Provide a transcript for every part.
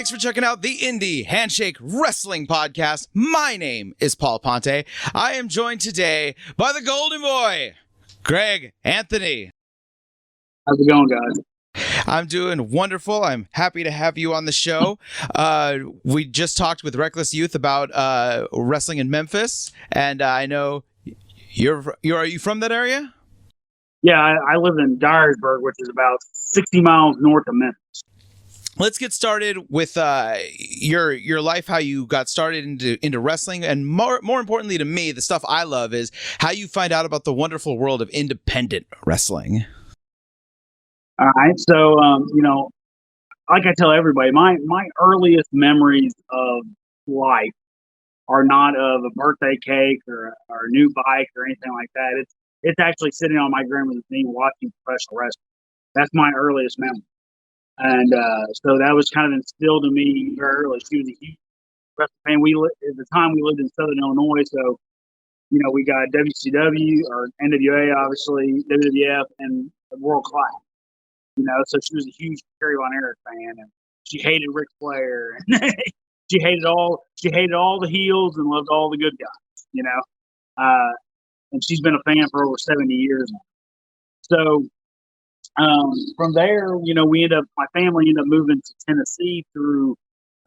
Thanks for checking out the Indy Handshake Wrestling Podcast. My name is Paul Ponte. I am joined today by the Golden Boy, Greg Anthony. How's it going, guys? I'm doing wonderful. I'm happy to have you on the show. We just talked with Reckless Youth about wrestling in Memphis, and I know are you from that area? Yeah, I live in Dyersburg, which is about 60 miles north of Memphis. Let's get started with your life, how you got started into wrestling, and more importantly to me, the stuff I love is how you find out about the wonderful world of independent wrestling. All right, so like I tell everybody, my earliest memories of life are not of a birthday cake or a new bike or anything like that. It's actually sitting on my grandmother's knee watching professional wrestling. That's my earliest memory. And so that was kind of instilled in me very early. She was a huge wrestling fan. At the time we lived in Southern Illinois, so we got WCW or NWA, obviously WWF, and World Class. So she was a huge Kerry Von Erich fan, and she hated Ric Flair. she hated all the heels and loved all the good guys. And she's been a fan for over 70 years now. So. From there, my family ended up moving to Tennessee through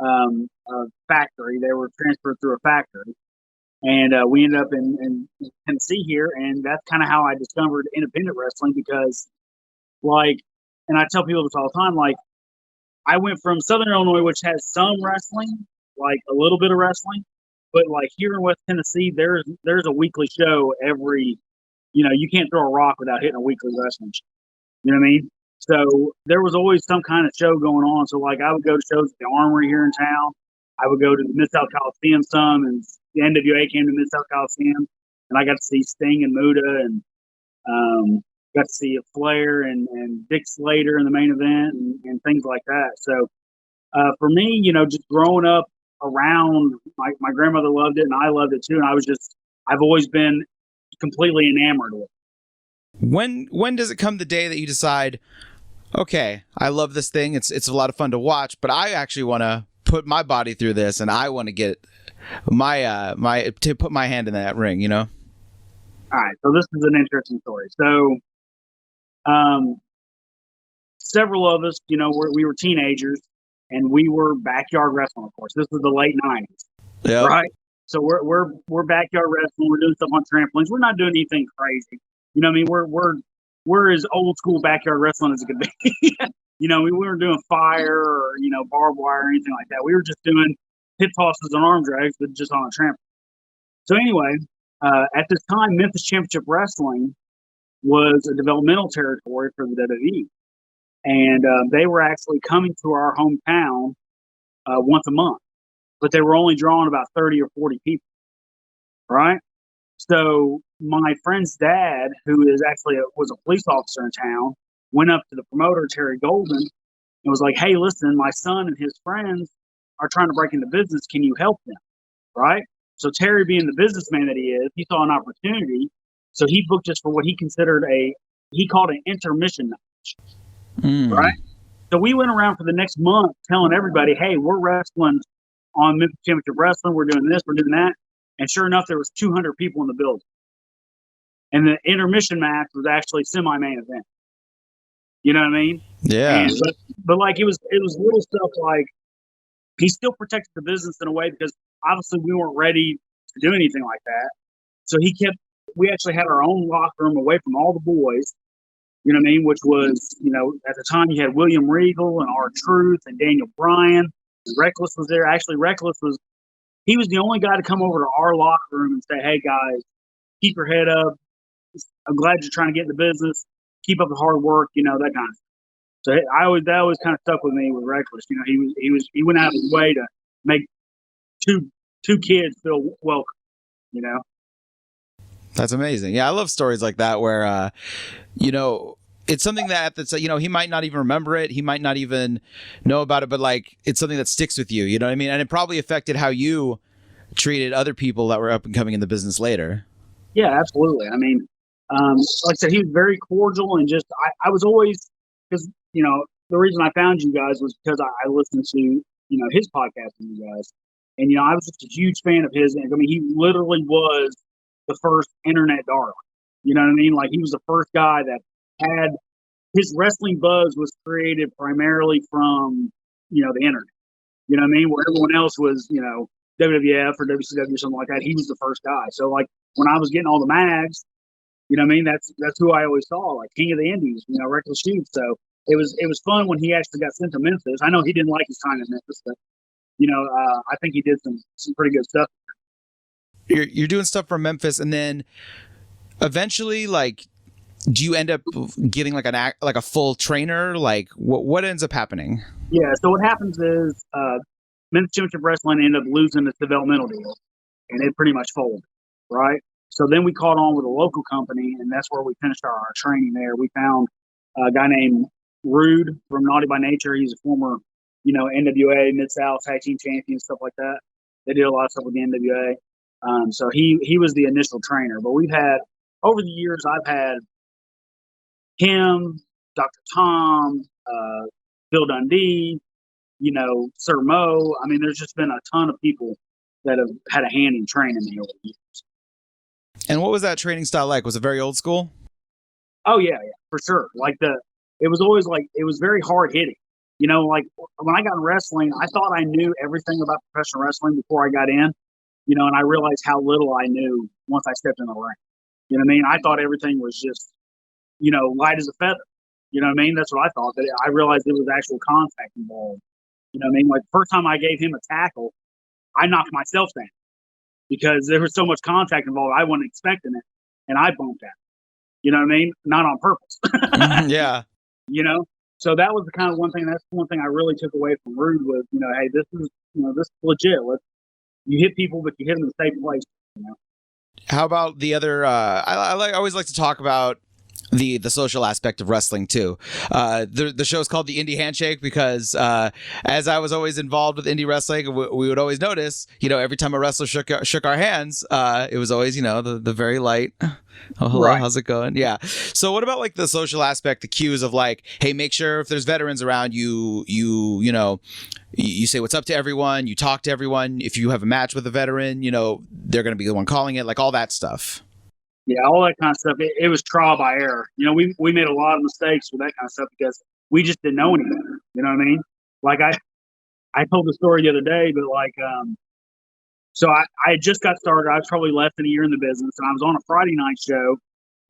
a factory. They were transferred through a factory, and we ended up in Tennessee here, and that's kind of how I discovered independent wrestling because, and I tell people this all the time, I went from Southern Illinois, which has some wrestling, like a little bit of wrestling, but here in West Tennessee, there's a weekly show every, you can't throw a rock without hitting a weekly wrestling show. You know what I mean? So there was always some kind of show going on. So I would go to shows at the Armory here in town. I would go to the Mid-South Coliseum some, and the NWA came to Mid-South Coliseum, and I got to see Sting and Muta, and got to see Flair and Dick Slater in the main event and things like that. So for me, just growing up around, my grandmother loved it, and I loved it too. And I've always been completely enamored with it. When does it come the day that you decide, okay, I love this thing. It's a lot of fun to watch, but I actually want to put my body through this, and I want to get to put my hand in that ring, All right, so this is an interesting story. So, several of us, we were teenagers, and we were backyard wrestling. Of course, this was the late '90s, right? So we're backyard wrestling. We're doing stuff on trampolines. We're not doing anything crazy. We're as old school backyard wrestling as it could be. We weren't doing fire or, barbed wire or anything like that. We were just doing hip tosses and arm drags, but just on a trampoline. So anyway, at this time, Memphis Championship Wrestling was a developmental territory for the WWE. And they were actually coming to our hometown once a month, but they were only drawing about 30 or 40 people, right? So my friend's dad, who was a police officer in town, went up to the promoter, Terry Golden, and was like, hey, listen, my son and his friends are trying to break into business. Can you help them? Right? So Terry, being the businessman that he is, he saw an opportunity. So he booked us for what he considered he called an intermission match. Right? So we went around for the next month telling everybody, hey, we're wrestling on Memphis Championship Wrestling. We're doing this, we're doing that. And sure enough, there was 200 people in the building. And the intermission match was actually semi-main event. You know what I mean? Yeah. But it was little stuff like he still protected the business in a way because obviously we weren't ready to do anything like that. So we actually had our own locker room away from all the boys. You know what I mean? Which was, at the time you had William Regal and R-Truth and Daniel Bryan. And Reckless was there. Actually, he was the only guy to come over to our locker room and say, hey, guys, keep your head up. I'm glad you're trying to get in the business. Keep up the hard work, that kind of stuff. So that always kind of stuck with me with Reckless. He went out of his way to make two kids feel welcome, That's amazing. Yeah, I love stories like that where, it's something that's he might not even remember it. He might not even know about it, but it's something that sticks with you. You know what I mean? And it probably affected how you treated other people that were up and coming in the business later. Yeah, absolutely. I mean, like I said, he was very cordial and just, I was always, because, the reason I found you guys was because I listened to his podcast with you guys. And, I was just a huge fan of his. And I mean, he literally was the first internet darling. You know what I mean? Like, he was the first guy that had his wrestling buzz was created primarily from, the internet. You know what I mean? Where everyone else was, WWF or WCW or something like that. He was the first guy. So, like, when I was getting all the mags, you know what I mean? That's who I always saw, like King of the Indies, Reckless Shoot. So it was fun when he actually got sent to Memphis. I know he didn't like his time in Memphis, but I think he did some pretty good stuff. You're doing stuff from Memphis, and then eventually, like, do you end up getting like a full trainer? Like, what ends up happening? Yeah. So what happens is Memphis Championship Wrestling ended up losing its developmental deal, and it pretty much folded, right? So then we caught on with a local company, and that's where we finished our training there. We found a guy named Rude from Naughty by Nature. He's a former, NWA, Mid-South Tag Team champion, stuff like that. They did a lot of stuff with the NWA. So he was the initial trainer. But we've had, over the years, I've had him, Dr. Tom, Bill Dundee, Sir Mo. I mean, there's just been a ton of people that have had a hand in training me over the years. And what was that training style like? Was it very old school? Oh yeah, for sure. Like it was always like, it was very hard hitting. Like when I got in wrestling, I thought I knew everything about professional wrestling before I got in, and I realized how little I knew once I stepped in the ring. You know what I mean? I thought everything was just, light as a feather. You know what I mean? That's what I thought. But I realized there was actual contact involved. You know what I mean? Like the first time I gave him a tackle, I knocked myself down because there was so much contact involved. I wasn't expecting it, and I bumped out. You know what I mean? Not on purpose. Yeah. So that was the kind of one thing. That's one thing I really took away from Rude was, hey, this is legit. You hit people, but you hit them in the same place. How about the other? I always like to talk about the social aspect of wrestling too. The show is called the Indy Handshake because as I was always involved with indie wrestling, we would always notice, every time a wrestler shook our hands, it was always, the very light. Oh, hello, right. How's it going? Yeah. So what about like the social aspect, the cues of like, hey, make sure if there's veterans around you say what's up to everyone, you talk to everyone. If you have a match with a veteran, they're going to be the one calling it, like all that stuff. Yeah, all that kind of stuff. It was trial by error. We made a lot of mistakes with that kind of stuff because we just didn't know any better. You know what I mean? Like I told the story the other day, but like, so I just got started. I was probably less than a year in the business, and I was on a Friday night show,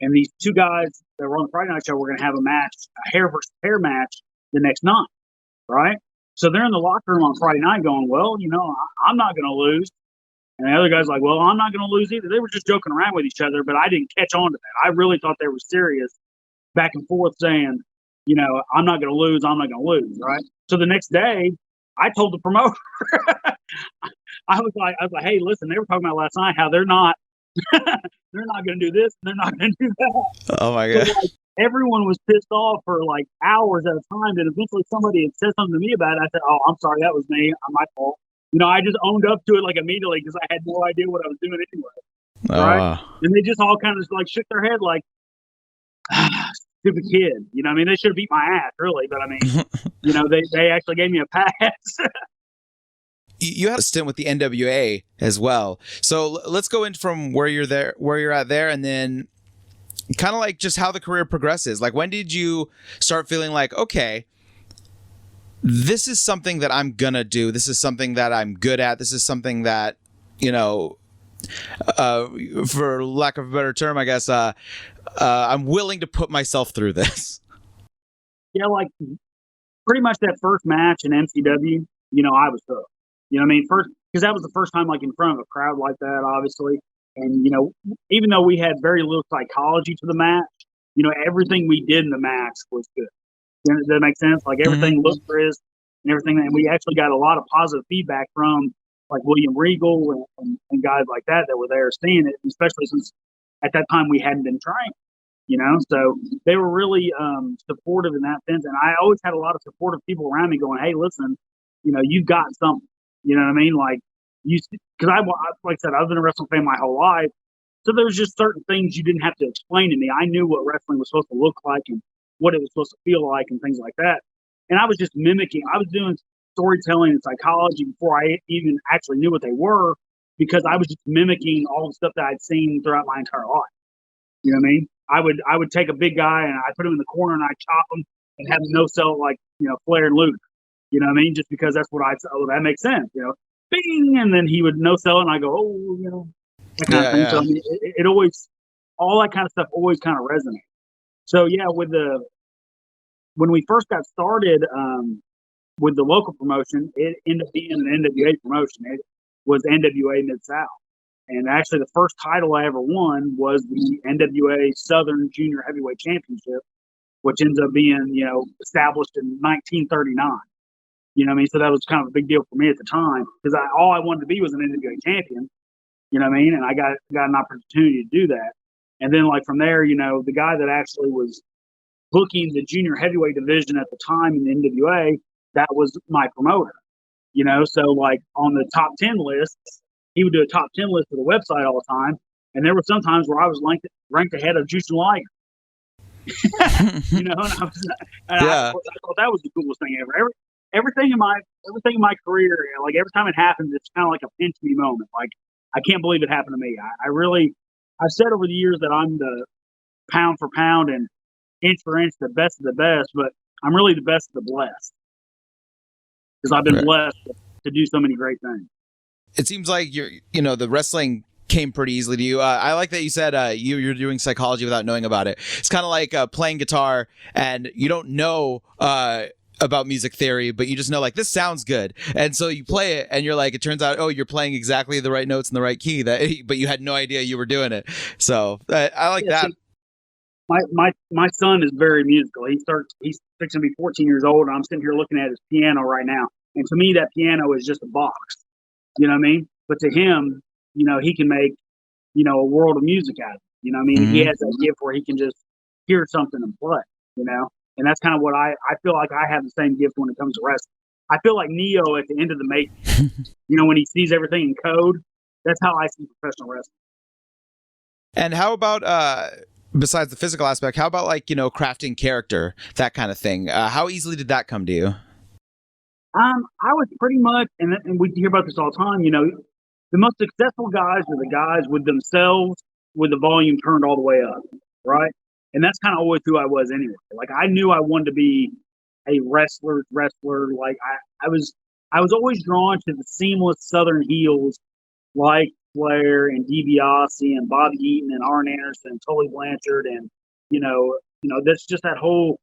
and these two guys that were on the Friday night show were going to have a match, a hair versus hair match the next night, right? So they're in the locker room on Friday night going, well, I'm not going to lose. And the other guy's like, well, I'm not going to lose either. They were just joking around with each other, but I didn't catch on to that. I really thought they were serious, back and forth saying, I'm not going to lose. I'm not going to lose, right? So the next day, I told the promoter, I was like, hey, listen, they were talking about last night how they're not going to do this, and they're not going to do that. Oh my God. So, like, everyone was pissed off for like hours at a time, and eventually somebody had said something to me about it. I said, oh, I'm sorry, that was me, my fault. I just owned up to it like immediately because I had no idea what I was doing anyway. Right? And they just all kind of like shook their head like, stupid kid. I mean, they should have beat my ass, really. But I mean, they actually gave me a pass. You have a stint with the NWA as well. So let's go in from where you're at there, and then kind of like just how the career progresses. Like, when did you start feeling like, okay, this is something that I'm gonna do. This is something that I'm good at. This is something that, for lack of a better term, I guess, I'm willing to put myself through this. Yeah, like pretty much that first match in MCW, I was hooked. You know what I mean? First, because that was the first time like in front of a crowd like that, obviously. And, even though we had very little psychology to the match, everything we did in the match was good. Does that make sense? Like everything looked crisp and everything. And we actually got a lot of positive feedback from like William Regal and guys like that were there seeing it, especially since at that time we hadn't been trained, So they were really supportive in that sense. And I always had a lot of supportive people around me going, hey, listen, you've got something. You know what I mean? Like, because like I said, I've been a wrestling fan my whole life. So there was just certain things you didn't have to explain to me. I knew what wrestling was supposed to look like and what it was supposed to feel like and things like that. And I was just mimicking. I was doing storytelling and psychology before I even actually knew what they were, because I was just mimicking all the stuff that I'd seen throughout my entire life. You know what I mean? I would take a big guy and I put him in the corner and I chop him and have him no sell like, Flair and Luke. You know what I mean? Just because that's what that makes sense, bing, and then he would no sell it and I go, that kind of thing. So I mean, it always, all that kind of stuff always kind of resonates. So yeah, when we first got started with the local promotion, it ended up being an NWA promotion. It was NWA Mid-South. And actually the first title I ever won was the NWA Southern Junior Heavyweight Championship, which ends up being, established in 1939. You know what I mean? So that was kind of a big deal for me at the time, because all I wanted to be was an NWA champion. You know what I mean? And I got an opportunity to do that. And then like from there, the guy that actually was booking the junior heavyweight division at the time in the NWA, that was my promoter. So like on the top 10 lists, he would do a top 10 list for the website all the time. And there were some times where I was ranked ahead of Juice and Liger. And I thought that was the coolest thing ever. Everything in my career, like every time it happens, it's kind of like a pinch me moment. Like, I can't believe it happened to me. I've said over the years that I'm the pound for pound and inch for inch the best of the best, but I'm really the best of the blessed, because I've been blessed to do so many great things. It seems like the wrestling came pretty easily to you. I like that you said you're doing psychology without knowing about it. It's kind of like playing guitar and you don't know about music theory, but you just know like this sounds good, and so you play it and you're like, it turns out, you're playing exactly the right notes in the right key, but you had no idea you were doing it. So I like that. My son is very musical. He's fixing to be 14 years old, and I'm sitting here looking at his piano right now, and to me that piano is just a box. You know what I mean? But to him, he can make a world of music out of it. You know what I mean? Mm-hmm. He has that gift where he can just hear something and play. And that's kind of what I feel like I have the same gift when it comes to wrestling. I feel like Neo at the end of the Matrix. When he sees everything in code, that's how I see professional wrestling. And how about, besides the physical aspect, how about like, crafting character, that kind of thing? How easily did that come to you? I was pretty much, and we hear about this all the time, the most successful guys are the guys with themselves with the volume turned all the way up, right? And that's kind of always who I was anyway. Like, I knew I wanted to be a wrestler. Like, I was always drawn to the seamless Southern heels like Flair and DiBiase and Bobby Eaton and Arn Anderson and Tully Blanchard, and that's just that whole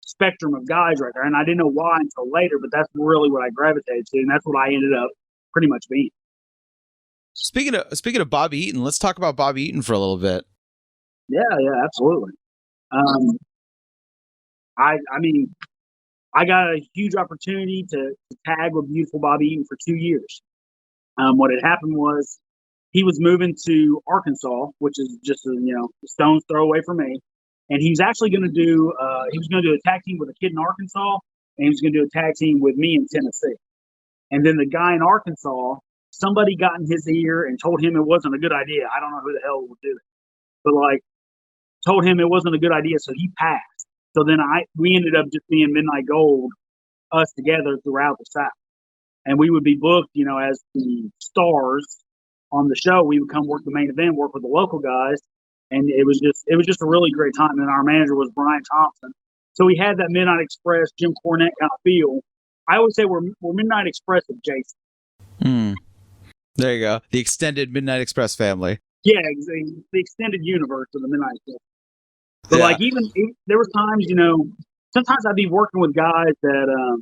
spectrum of guys right there. And I didn't know why until later, but that's really what I gravitated to, and that's what I ended up pretty much being. Speaking of Bobby Eaton, let's talk about Bobby Eaton for a little bit. Yeah, absolutely. I got a huge opportunity to tag with beautiful Bobby Eaton for 2 years. What had happened was he was moving to Arkansas, which is just a stone's throw away from me, and he was actually going to do a tag team with a kid in Arkansas, and he was going to do a tag team with me in Tennessee. And then the guy in Arkansas, somebody got in his ear and told him it wasn't a good idea. I don't know who the hell would do it, but told him it wasn't a good idea, so he passed. So then we ended up just being Midnight Gold, us together throughout the South. And we would be booked, as the stars on the show. We would come work the main event, work with the local guys, and it was just a really great time. And our manager was Brian Thompson. So we had that Midnight Express, Jim Cornette kind of feel. I would say we're Midnight Express of Jason. There you go. The extended Midnight Express family. Yeah, the extended universe of the Midnight Express. But even there were times, sometimes I'd be working with guys that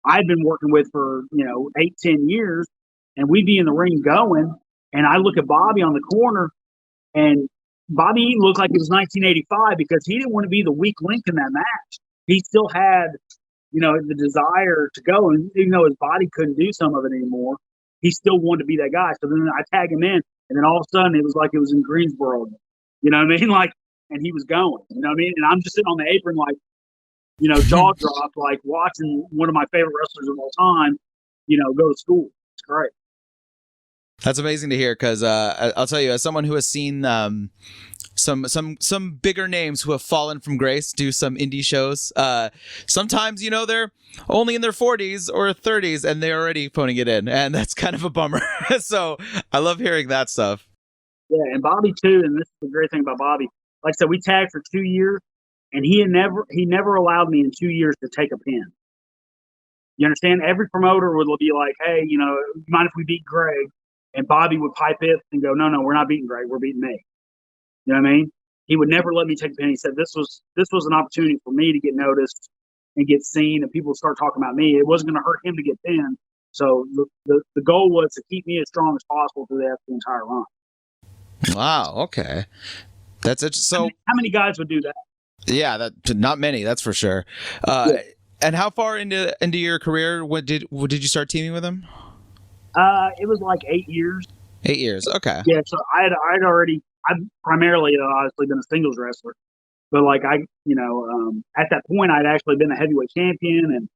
I'd been working with for 8-10 years, and we'd be in the ring going, and I look at Bobby on the corner, and Bobby Eaton looked like it was 1985 because he didn't want to be the weak link in that match. He still had the desire to go, and even though his body couldn't do some of it anymore, he still wanted to be that guy. So then I tag him in, and then all of a sudden it was like it was in Greensboro. You know what I mean? And he was going, you know what I mean? And I'm just sitting on the apron, jaw dropped, watching one of my favorite wrestlers of all time, go to school. It's great. That's amazing to hear, because I'll tell you, as someone who has seen some bigger names who have fallen from grace do some indie shows. Sometimes, they're only in their 40s or 30s and they're already phoning it in, and that's kind of a bummer. So I love hearing that stuff. Yeah, and Bobby too. And this is the great thing about Bobby. Like I said, we tagged for 2 years, and he never allowed me in 2 years to take a pin. You understand? Every promoter would be like, "Hey, mind if we beat Greg?" And Bobby would pipe it and go, "No, we're not beating Greg. We're beating me." You know what I mean? He would never let me take a pin. He said this was an opportunity for me to get noticed and get seen, and people would start talking about me. It wasn't going to hurt him to get pinned. So the goal was to keep me as strong as possible through the entire run. Wow. Okay, that's it. So how many guys would do that? Yeah, not many. That's for sure. Yeah. And how far into your career did you start teaming with him? It was like 8 years. 8 years. Okay. Yeah. So I'd primarily obviously been a singles wrestler, but like at that point I'd actually been a heavyweight champion and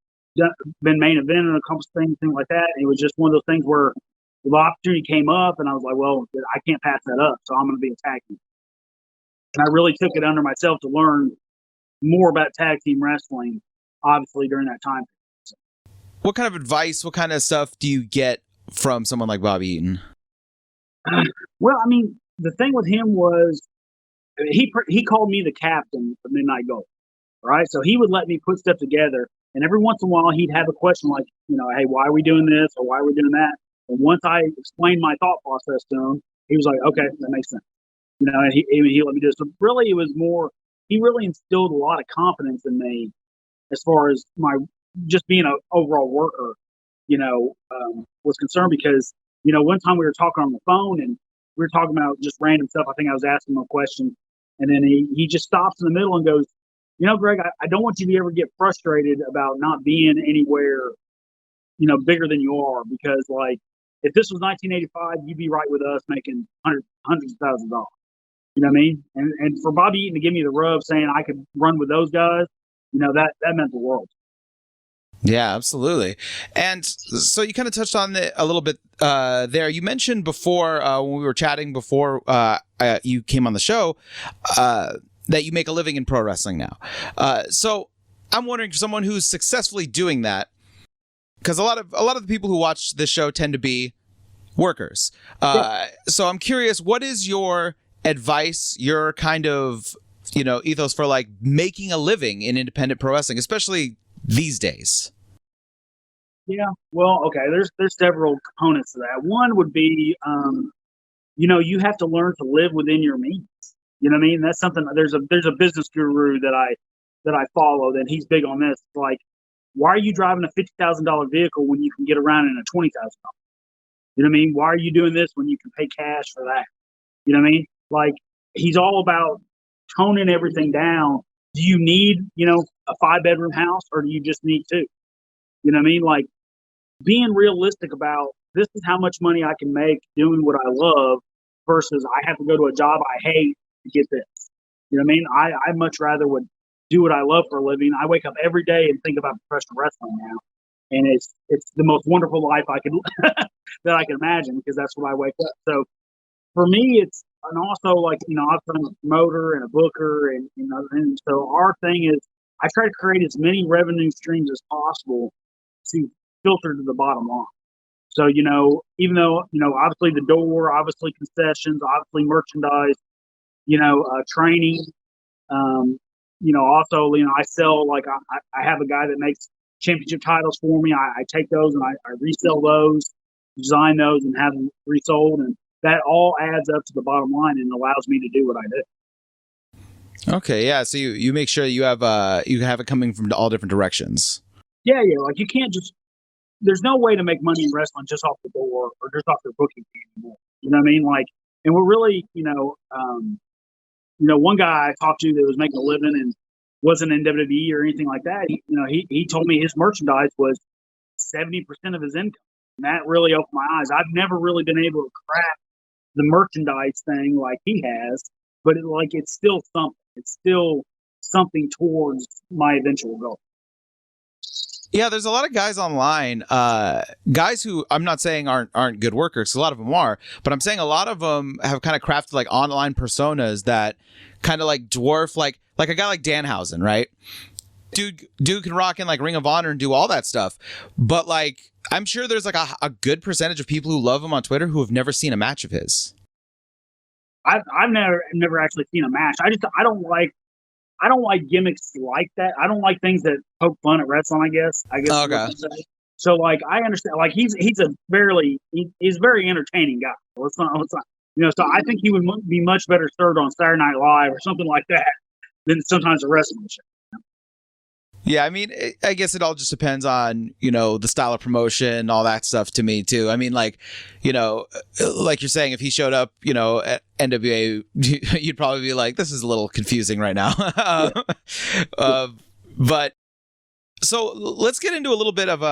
been main event and a couple things like that. And it was just one of those things where the opportunity came up and I was like, well, I can't pass that up. So I'm going to be a tag team. And I really took it under myself to learn more about tag team wrestling, obviously, during that time. So. What kind of advice, what kind of stuff do you get from someone like Bobby Eaton? Well, I mean, the thing with him was he called me the captain of Midnight Gold, right? So he would let me put stuff together. And every once in a while, he'd have a question like, hey, why are we doing this or why are we doing that? And once I explained my thought process to him, he was like, okay, that makes sense. And he let me do it. So really, it was more, he really instilled a lot of confidence in me as far as my just being an overall worker, was concerned because, one time we were talking on the phone and we were talking about just random stuff. I think I was asking him a question and then he just stops in the middle and goes, Greg, I don't want you to ever get frustrated about not being anywhere, bigger than you are because like, if this was 1985, you'd be right with us making hundreds of thousands of dollars. You know what I mean? And for Bobby Eaton to give me the rub saying I could run with those guys, that meant the world. Yeah, absolutely. And so you kind of touched on it a little bit there. You mentioned before when we were chatting before you came on the show that you make a living in pro wrestling now. So I'm wondering, for someone who's successfully doing that, because a lot of the people who watch this show tend to be workers. So I'm curious, what is your advice, your kind of, ethos for like making a living in independent pro wrestling, especially these days? Yeah, well, okay, there's several components to that. One would be, you have to learn to live within your means. You know what I mean? That's something. There's a business guru that I follow, that he's big on this. It's like, why are you driving a $50,000 vehicle when you can get around in a $20,000? You know what I mean? Why are you doing this when you can pay cash for that? You know what I mean? Like, he's all about toning everything down. Do you need, a 5-bedroom house or do you just need 2? You know what I mean? Like, being realistic about this is how much money I can make doing what I love versus I have to go to a job I hate to get this. You know what I mean? I much rather would do what I love for a living. I wake up every day and think about professional wrestling now. And it's the most wonderful life I could that I can imagine because that's what I wake up. So for me, it's, and also like, I'm a promoter and a booker and so our thing is I try to create as many revenue streams as possible to filter to the bottom line. So, even though, obviously the door, obviously concessions, obviously merchandise, training, also, I sell, like I have a guy that makes championship titles for me. I take those and I resell those, design those and have them resold. And that all adds up to the bottom line and allows me to do what I do. Okay. Yeah. So you make sure you have it coming from all different directions. Yeah. Like you can't there's no way to make money in wrestling just off the door or just off their booking fee anymore. You know what I mean? Like, and we're really, one guy I talked to that was making a living and wasn't in WWE or anything like that. He told me his merchandise was 70% of his income. And that really opened my eyes. I've never really been able to crack the merchandise thing like he has, but it's still something. It's still something towards my eventual goal. Yeah, there's a lot of guys online, guys who I'm not saying aren't good workers. A lot of them are, but I'm saying a lot of them have kind of crafted like online personas that kind of like dwarf like a guy like Danhausen, right? Dude can rock in like Ring of Honor and do all that stuff, but like I'm sure there's like a good percentage of people who love him on Twitter who have never seen a match of his. I've never actually seen a match. I don't like gimmicks like that. I don't like things that poke fun at wrestling. I guess. Okay. So like I understand. Like he's he's a very entertaining guy. Let's not. So I think he would be much better served on Saturday Night Live or something like that than sometimes a wrestling show. Yeah, I mean, I guess it all just depends on, the style of promotion, all that stuff to me, too. I mean, like, like you're saying, if he showed up, at NWA, you'd probably be like, this is a little confusing right now. But so let's get into a little bit of,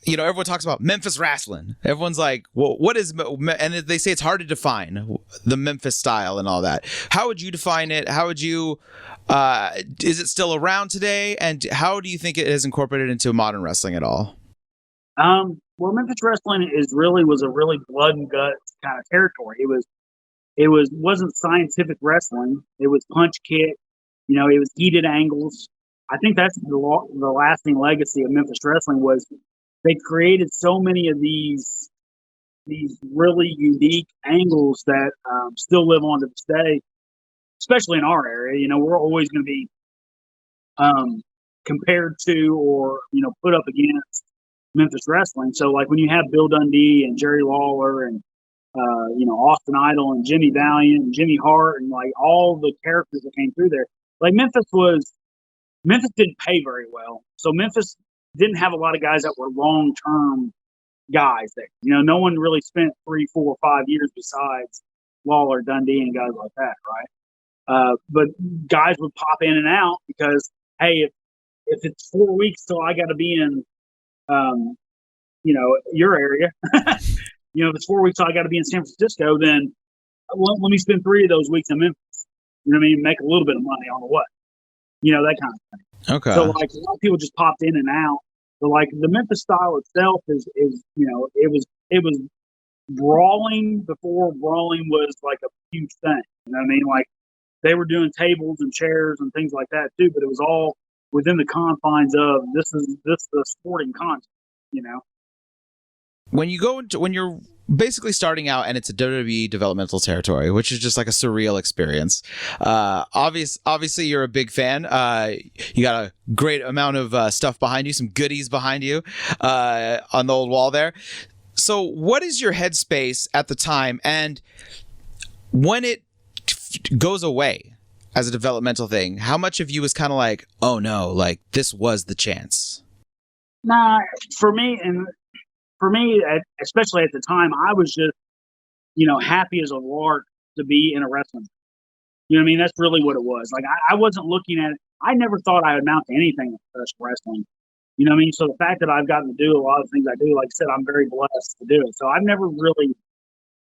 everyone talks about Memphis wrestling. Everyone's like, well, what is, and they say it's hard to define the Memphis style and all that. How would you define it? How would you, is it still around today? And how do you think it is incorporated into modern wrestling at all? Well, Memphis wrestling was a really blood and guts kind of territory. Wasn't scientific wrestling. It was punch kick. It was heated angles. I think that's the lasting legacy of Memphis wrestling was they created so many of these really unique angles that still live on to this day, especially in our area. We're always going to be compared to or put up against Memphis wrestling. So like when you have Bill Dundee and Jerry Lawler and Austin Idol and Jimmy Valiant and Jimmy Hart and like all the characters that came through there, like Memphis didn't pay very well. So Memphis didn't have a lot of guys that were long-term guys there. No one really spent 3, 4, 5 years besides Lawler, Dundee, and guys like that, right? But guys would pop in and out because, hey, if it's 4 weeks till I got to be in, your area, if it's 4 weeks till I got to be in San Francisco, then let me spend 3 of those weeks in Memphis. You know what I mean? Make a little bit of money on the what? That kind of thing. Okay. So like a lot of people just popped in and out. But like the Memphis style itself is it was brawling before brawling was like a huge thing. You know what I mean? Like they were doing tables and chairs and things like that too, but it was all within the confines of this is the sporting content, When you're basically starting out and it's a WWE developmental territory, which is just like a surreal experience. Obviously you're a big fan. You got a great amount of stuff behind you, some goodies behind you on the old wall there. So what is your headspace at the time? And when it goes away as a developmental thing, how much of you is kind of like, oh no, like this was the chance? Nah, for me, especially at the time, I was just, happy as a lark to be in a wrestling. You know what I mean? That's really what it was. Like, I wasn't looking at it. I never thought I would amount to anything in professional wrestling. You know what I mean? So the fact that I've gotten to do a lot of things I do, like I said, I'm very blessed to do it. So I've never really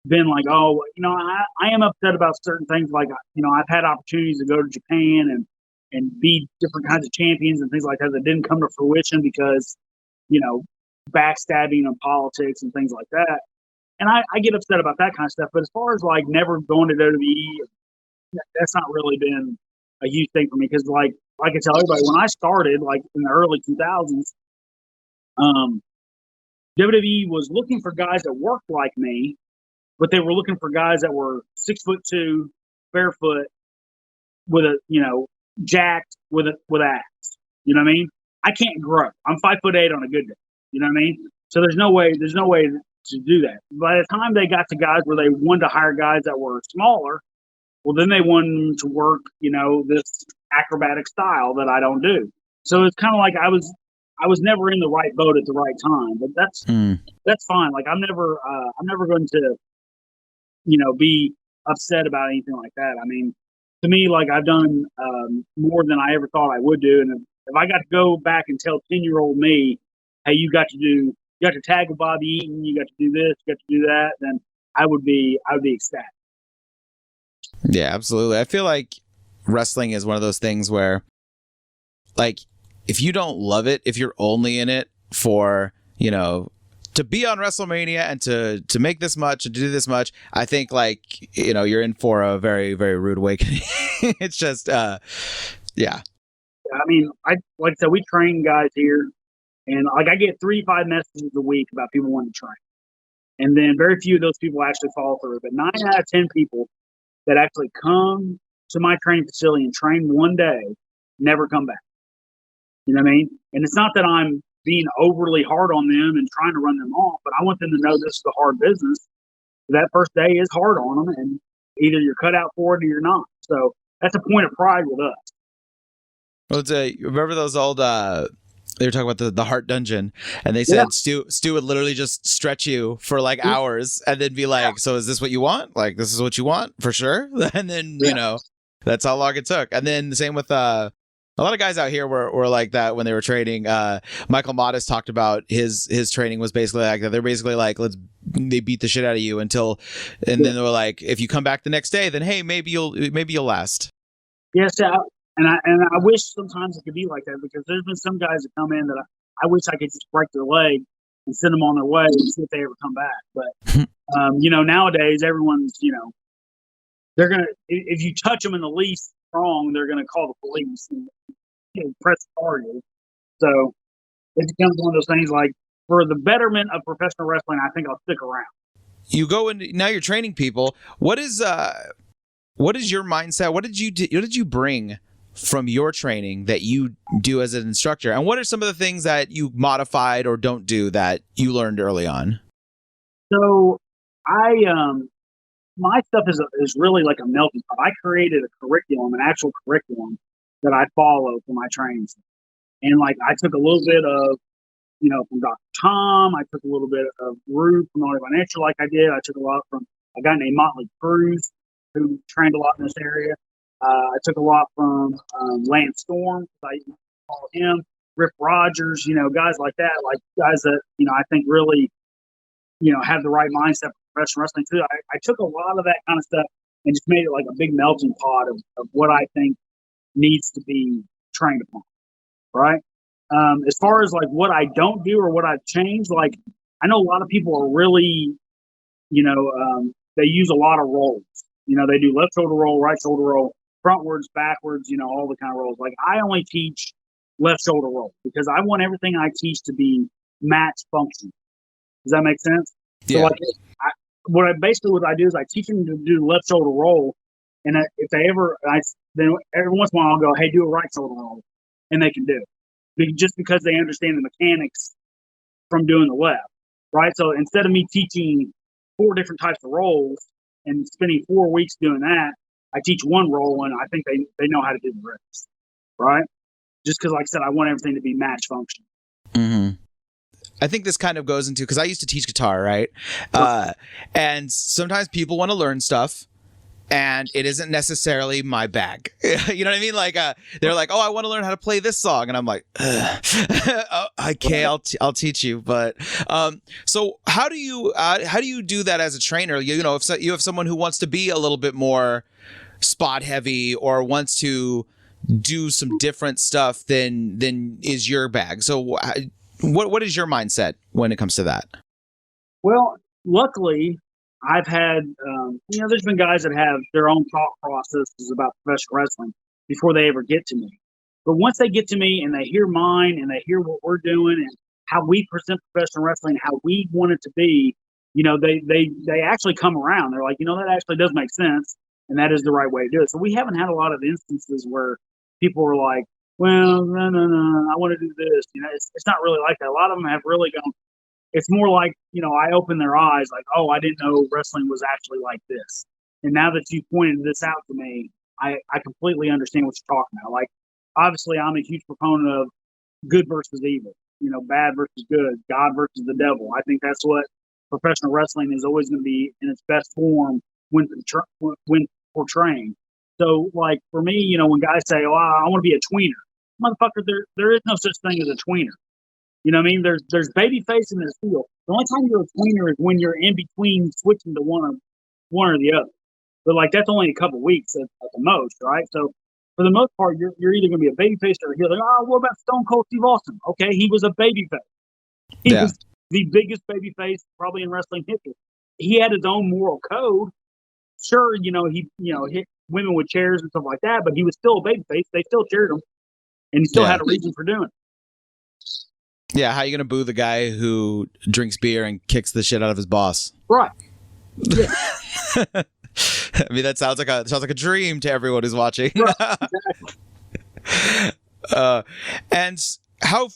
been like, oh, I am upset about certain things. Like, I've had opportunities to go to Japan and be different kinds of champions and things like that that didn't come to fruition because, backstabbing and politics and things like that. And I get upset about that kind of stuff. But as far as like never going to WWE, that's not really been a huge thing for me. Because like I tell everybody, when I started, like in the early 2000s, WWE was looking for guys that worked like me, but they were looking for guys that were 6'2", barefoot, with a jacked with abs. You know what I mean? I can't grow. I'm 5'8" on a good day. You know what I mean? So there's no way to do that. By the time they got to guys where they wanted to hire guys that were smaller, well, then they wanted them to work, this acrobatic style that I don't do. So it's kind of like I was never in the right boat at the right time. But that's fine. Like I'm never going to, be upset about anything like that. I mean, to me, like I've done more than I ever thought I would do, and if I got to go back and tell 10-year-old me, hey, you got to tag with Bobby Eaton, you got to do this, you got to do that, then I would be ecstatic. Yeah, absolutely. I feel like wrestling is one of those things where, like, if you don't love it, if you're only in it for, you know, to be on WrestleMania and to make this much and to do this much, I think, like, you know, you're in for a very, very rude awakening. It's just, yeah. I mean, like I said, we train guys here, and like I get 3 to 5 messages a week about people wanting to train, and then very few of those people actually follow through. But 9 out of 10 people that actually come to my training facility and train one day never come back. You know what I mean? And it's not that I'm being overly hard on them and trying to run them off, but I want them to know this is a hard business. That first day is hard on them, and either you're cut out for it or you're not. So that's a point of pride with us. Well, remember those old, they were talking about the Heart Dungeon, and they said Stu would literally just stretch you for like hours and then be like, so is this what you want? Like, this is what you want for sure? And then, you know, that's how long it took. And then the same with, a lot of guys out here were like that when they were training. Michael Modest talked about his training was basically like that. They're basically like, they beat the shit out of you until, and then they were like, if you come back the next day, then hey, maybe you'll last. Yes, and I wish sometimes it could be like that, because there's been some guys that come in that I wish I could just break their leg and send them on their way and see if they ever come back. But you know, nowadays everyone's, you know, they're gonna, if you touch them in the least wrong, they're gonna call the police and, you know, press charges. So it becomes one of those things like, for the betterment of professional wrestling, I think I'll stick around. You go in now. You're training people. What is your mindset? What did you bring from your training that you do as an instructor? And what are some of the things that you modified or don't do that you learned early on? So my stuff is really like a melting pot. I created a curriculum, an actual curriculum that I follow for my training. And like, I took a little bit of, you know, from Dr. Tom, I took a little bit of Ruth from Auto Financial, like I did. I took a lot from a guy named Motley Cruz, who trained a lot in this area. I took a lot from Lance Storm. I call him Rick Rogers, you know, guys like that, like guys that, you know, I think really, you know, have the right mindset for professional wrestling too. I took a lot of that kind of stuff and just made it like a big melting pot of what I think needs to be trained upon, right? As far as like what I don't do or what I've changed, like, I know a lot of people are really, you know, they use a lot of rolls. You know, they do left shoulder roll, right shoulder roll, frontwards, backwards, you know, all the kind of rolls. Like, I only teach left shoulder roll because I want everything I teach to be match function. Does that make sense? Yeah. So like, what I do is I teach them to do left shoulder roll, and if they ever, then every once in a while I'll go, hey, do a right shoulder roll, and they can do it, just because they understand the mechanics from doing the left, right? So instead of me teaching 4 different types of rolls and spending 4 weeks doing that, I teach one roll, and I think they know how to do the rest, right? Just because, like I said, I want everything to be match function. Mm-hmm. I think this kind of goes into, because I used to teach guitar, right? And sometimes people want to learn stuff, and it isn't necessarily my bag. You know what I mean? Like, they're like, oh, I want to learn how to play this song. And I'm like, oh, okay, I'll teach you. But so how do you do that as a trainer? You know, if you have someone who wants to be a little bit more spot heavy or wants to do some different stuff than is your bag. So what is your mindset when it comes to that? Well, luckily, I've had, you know, there's been guys that have their own thought processes about professional wrestling before they ever get to me. But once they get to me and they hear mine and they hear what we're doing and how we present professional wrestling, how we want it to be, you know, they actually come around. They're like, you know, that actually does make sense, and that is the right way to do it. So we haven't had a lot of instances where people are like, well, no, I want to do this. You know, it's not really like that. A lot of them have really gone. It's more like, you know, I open their eyes like, oh, I didn't know wrestling was actually like this. And now that you pointed this out to me, I completely understand what you're talking about. Like, obviously, I'm a huge proponent of good versus evil, you know, bad versus good, God versus the devil. I think that's what professional wrestling is always going to be in its best form when portraying. So, like, for me, you know, when guys say, oh, I want to be a tweener, motherfucker, there is no such thing as a tweener. You know what I mean? There's baby face and there's heel. The only time you're a tweener is when you're in between switching to one or the other. But like, that's only a couple weeks at the most, right? So for the most part, you're either going to be a babyface or a heel. Like, oh, what about Stone Cold Steve Austin? Okay, he was a babyface. He was the biggest babyface probably in wrestling history. He had his own moral code. Sure, he hit women with chairs and stuff like that, but he was still a babyface. They still cheered him, and he still had a reason for doing it. Yeah, how are you going to boo the guy who drinks beer and kicks the shit out of his boss? Right. Yeah. I mean, that sounds like a dream to everyone who's watching. Right. Exactly. And how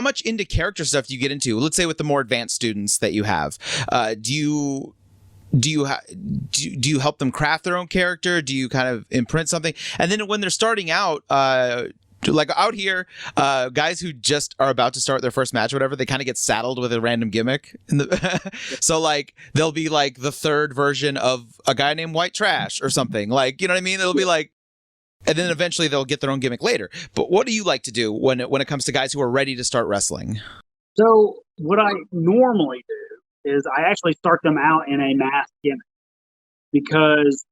much into character stuff do you get into? Let's say with the more advanced students that you have, do you help them craft their own character? Do you kind of imprint something? And then when they're starting out, like out here, guys who just are about to start their first match or whatever, they kind of get saddled with a random gimmick. So like they'll be like the third version of a guy named White Trash or something. Like, you know what I mean? It'll be like, and then eventually they'll get their own gimmick later. But what do you like to do when it comes to guys who are ready to start wrestling? So what I normally do is I actually start them out in a mask gimmick because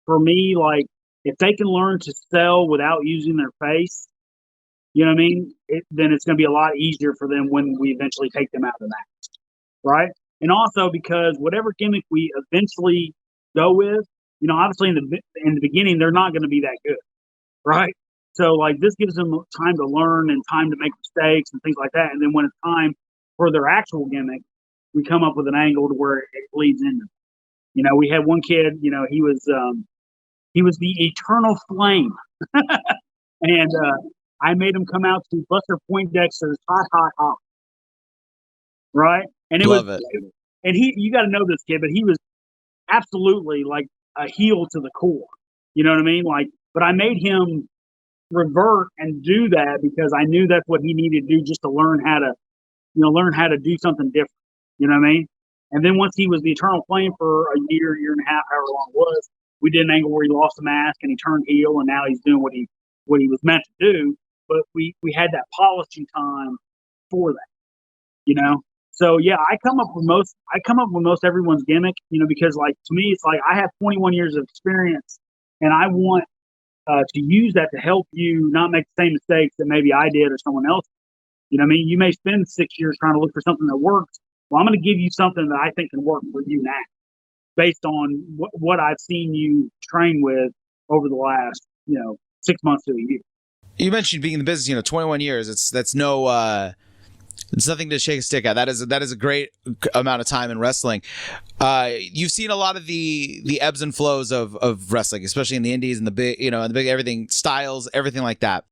for me, like, if they can learn to sell without using their face, you know what I mean? Then it's going to be a lot easier for them when we eventually take them out of the mask, right? And also because whatever gimmick we eventually go with, obviously in the beginning they're not going to be that good, right? So like this gives them time to learn and time to make mistakes and things like that. And then when it's time for their actual gimmick, we come up with an angle to where it leads into. We had one kid. He was the Eternal Flame. And I made him come out to Buster Poindexter's Hot, Hot, Hot. Right? And Love it. And you got to know this kid, but he was absolutely like a heel to the core. You know what I mean? Like, but I made him revert and do that because I knew that's what he needed to do just to learn how to do something different. You know what I mean? And then once he was the Eternal Flame for a year and a half, however long it was, we did an angle where he lost the mask and he turned heel, and now he's doing what he was meant to do. But we had that polishing time for that, So yeah, I come up with most everyone's gimmick, because like to me it's like I have 21 years of experience, and I want to use that to help you not make the same mistakes that maybe I did or someone else. You know what I mean? You may spend 6 years trying to look for something that works. Well, I'm going to give you something that I think can work for you now, based on what I've seen you train with over the last, 6 months to a year. You mentioned being in the business, 21 years. It's nothing to shake a stick at. That is a great amount of time in wrestling. You've seen a lot of the ebbs and flows of wrestling, especially in the indies and the big, and the big everything styles, everything like that.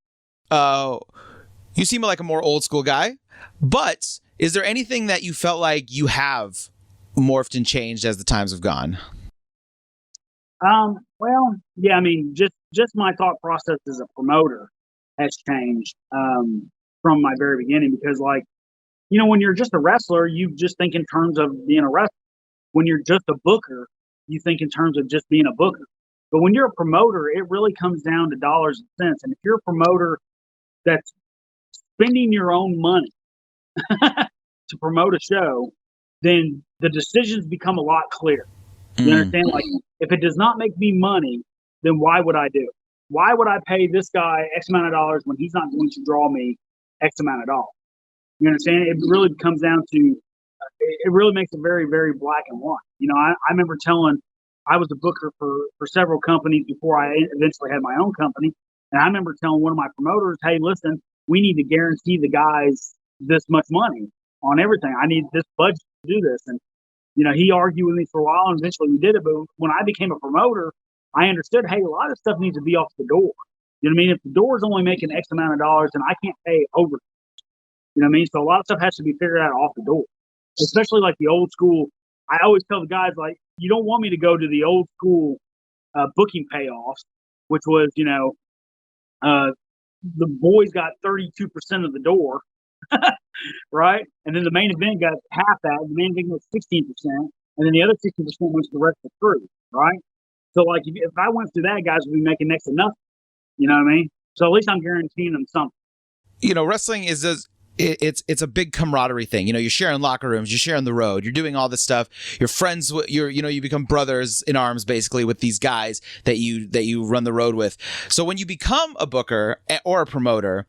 You seem like a more old school guy, but is there anything that you felt like you have morphed and changed as the times have gone? Well, yeah, I mean, just my thought process as a promoter has changed from my very beginning because, like, when you're just a wrestler, you just think in terms of being a wrestler. When you're just a booker, you think in terms of just being a booker. But when you're a promoter, it really comes down to dollars and cents. And if you're a promoter that's spending your own money to promote a show, then the decisions become a lot clearer. You understand? Like, if it does not make me money, then why would I do it? Why would I pay this guy X amount of dollars when he's not going to draw me X amount of dollars? You understand? It really comes down to, it really makes it very, very black and white. I remember I was a booker for several companies before I eventually had my own company. And I remember telling one of my promoters, hey, listen, we need to guarantee the guys this much money on everything. I need this budget to do this. And, he argued with me for a while, and eventually we did it. But when I became a promoter, I understood, hey, a lot of stuff needs to be off the door. You know what I mean? If the door is only making X amount of dollars, then I can't pay over. You know what I mean? So a lot of stuff has to be figured out off the door, especially like the old school. I always tell the guys, like, you don't want me to go to the old school booking payoffs, which was, the boys got 32% of the door, right? And then the main event got half that. The main event got 16%. And then the other 60% went to the rest of the crew, right? So, like, if I went through that, guys would be making next to nothing. You know what I mean? So at least I'm guaranteeing them something. Wrestling is it's a big camaraderie thing. You're sharing locker rooms, you're sharing the road, you're doing all this stuff. You're friends with you become brothers in arms basically with these guys that you run the road with. So when you become a booker or a promoter,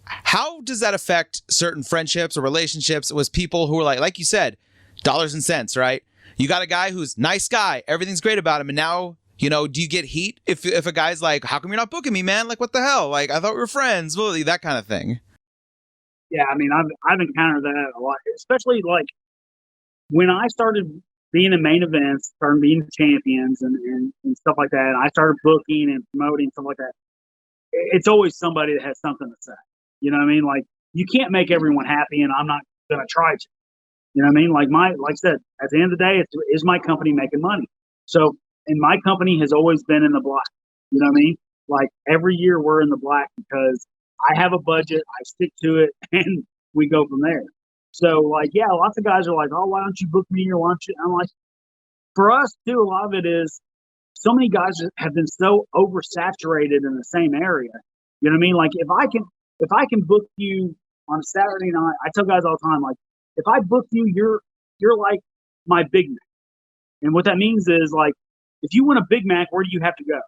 how does that affect certain friendships or relationships with people who are like you said, dollars and cents, right? You got a guy who's nice guy, everything's great about him, and now, do you get heat if a guy's like, how come you're not booking me, man? Like, what the hell? Like, I thought we were friends. Well, that kind of thing. Yeah, I mean, I've encountered that a lot, especially like when I started being in main events, started being champions and stuff like that. And I started booking and promoting stuff like that. It's always somebody that has something to say. You know what I mean? Like, you can't make everyone happy, and I'm not gonna try to. You know what I mean? Like I said, at the end of the day, is my company making money? So, and my company has always been in the black. You know what I mean? Like every year we're in the black because I have a budget, I stick to it, and we go from there. So, like, yeah, lots of guys are like, oh, why don't you book me, or why don't you? I'm like, for us too, a lot of it is so many guys have been so oversaturated in the same area. You know what I mean? Like if I can book you on a Saturday night, I tell guys all the time, like, if I book you, you're like my Big Mac. And what that means is, like, if you want a Big Mac, where do you have to go?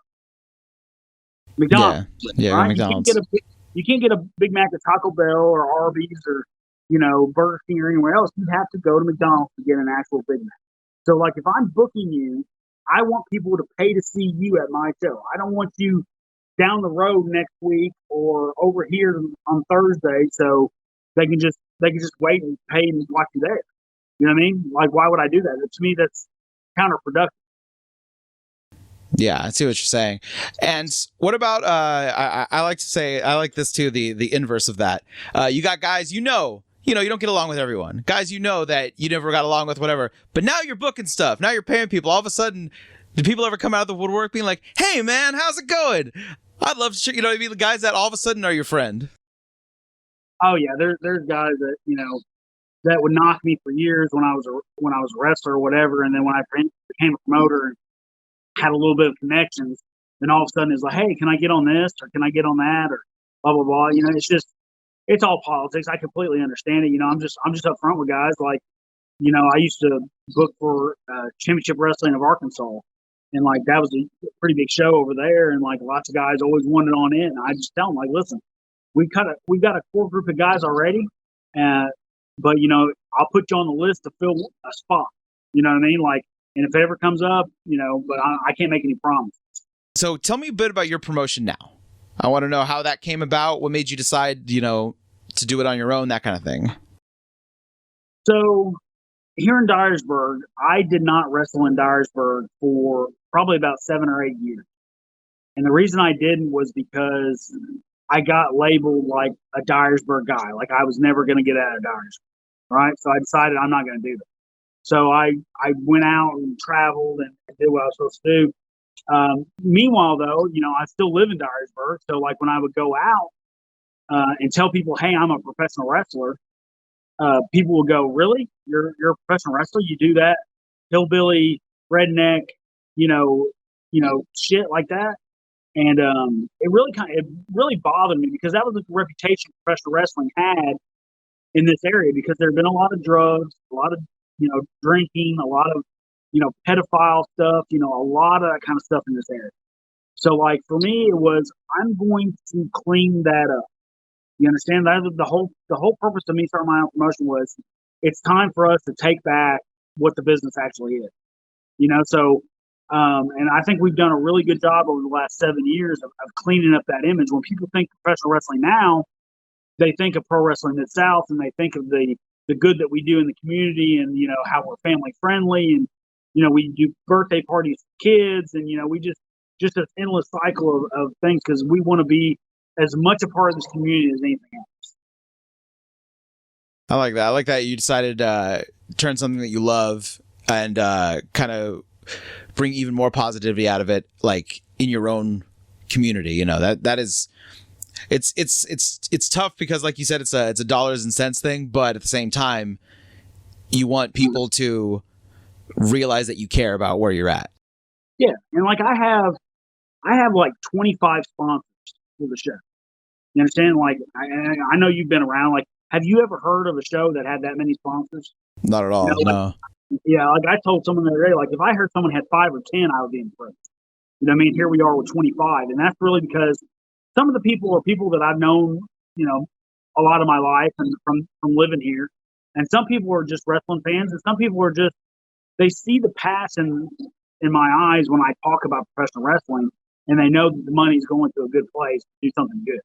McDonald's. Yeah, right? McDonald's. You can't get a Big Mac at Taco Bell or Arby's or, Burger King or anywhere else. You have to go to McDonald's to get an actual Big Mac. So, like, if I'm booking you, I want people to pay to see you at my show. I don't want you down the road next week or over here on Thursday, so they can just wait and pay and watch you there. You know what I mean? Like, why would I do that? To me, that's counterproductive. Yeah, I see what you're saying. And what about I like to say, I like this too, the inverse of that. You got guys, you don't get along with everyone. Guys, that you never got along with, whatever. But now you're booking stuff. Now you're paying people. All of a sudden, do people ever come out of the woodwork being like, hey man, how's it going? I'd love to, you know what I mean? The guys that all of a sudden are your friend. Oh yeah, there's guys that that would knock me for years when I was a wrestler or whatever, and then when I became a promoter and had a little bit of connections, then all of a sudden it's like, hey, can I get on this or can I get on that or blah blah blah. It's all politics. I completely understand it. I'm just upfront with guys. Like, I used to book for Championship Wrestling of Arkansas, and like that was a pretty big show over there, and like lots of guys always wanted on it, and I just tell them, like, listen, we've got a core group of guys already, but I'll put you on the list to fill a spot. You know what I mean? Like, and if it ever comes up, but I can't make any promises. So tell me a bit about your promotion now. I want to know how that came about. What made you decide, to do it on your own, that kind of thing. So here in Dyersburg, I did not wrestle in Dyersburg for probably about 7 or 8 years. And the reason I didn't was because I got labeled like a Dyersburg guy. Like I was never going to get out of Dyersburg, right? So I decided I'm not going to do that. So I went out and traveled and did what I was supposed to do. Meanwhile, though, I still live in Dyersburg. So like when I would go out and tell people, hey, I'm a professional wrestler, people will go, really? You're a professional wrestler? You do that? Hillbilly, redneck, shit like that. And it really bothered me because that was the reputation professional wrestling had in this area, because there had been a lot of drugs, a lot of drinking, a lot of pedophile stuff, a lot of that kind of stuff in this area. So like for me, it was, I'm going to clean that up. You understand that the whole purpose of me starting my own promotion was it's time for us to take back what the business actually is. So and I think we've done a really good job over the last 7 years of cleaning up that image. When people think professional wrestling now, they think of Pro Wrestling Mid-South, and they think of the good that we do in the community, and how we're family friendly, and we do birthday parties for kids, and we just an endless cycle of things, because we want to be as much a part of this community as anything else. I like that. I like that you decided to turn something that you love and kind of bring even more positivity out of it, like in your own community. That is, it's tough because, like you said, it's a dollars and cents thing, but at the same time, you want people to realize that you care about where you're at. Yeah, and like I have like 25 sponsors for the show. You understand? Like, I know you've been around. Like, have you ever heard of a show that had that many sponsors? Not at all. No. Yeah, like I told someone the other day, like if I heard someone had 5 or 10, I would be impressed. You know what I mean? Here we are with 25, and that's really because some of the people are people that I've known, you know, a lot of my life and from living here, and some people are just wrestling fans, and some people are just they see the passion in my eyes when I talk about professional wrestling, and they know that the money's going to a good place to do something good.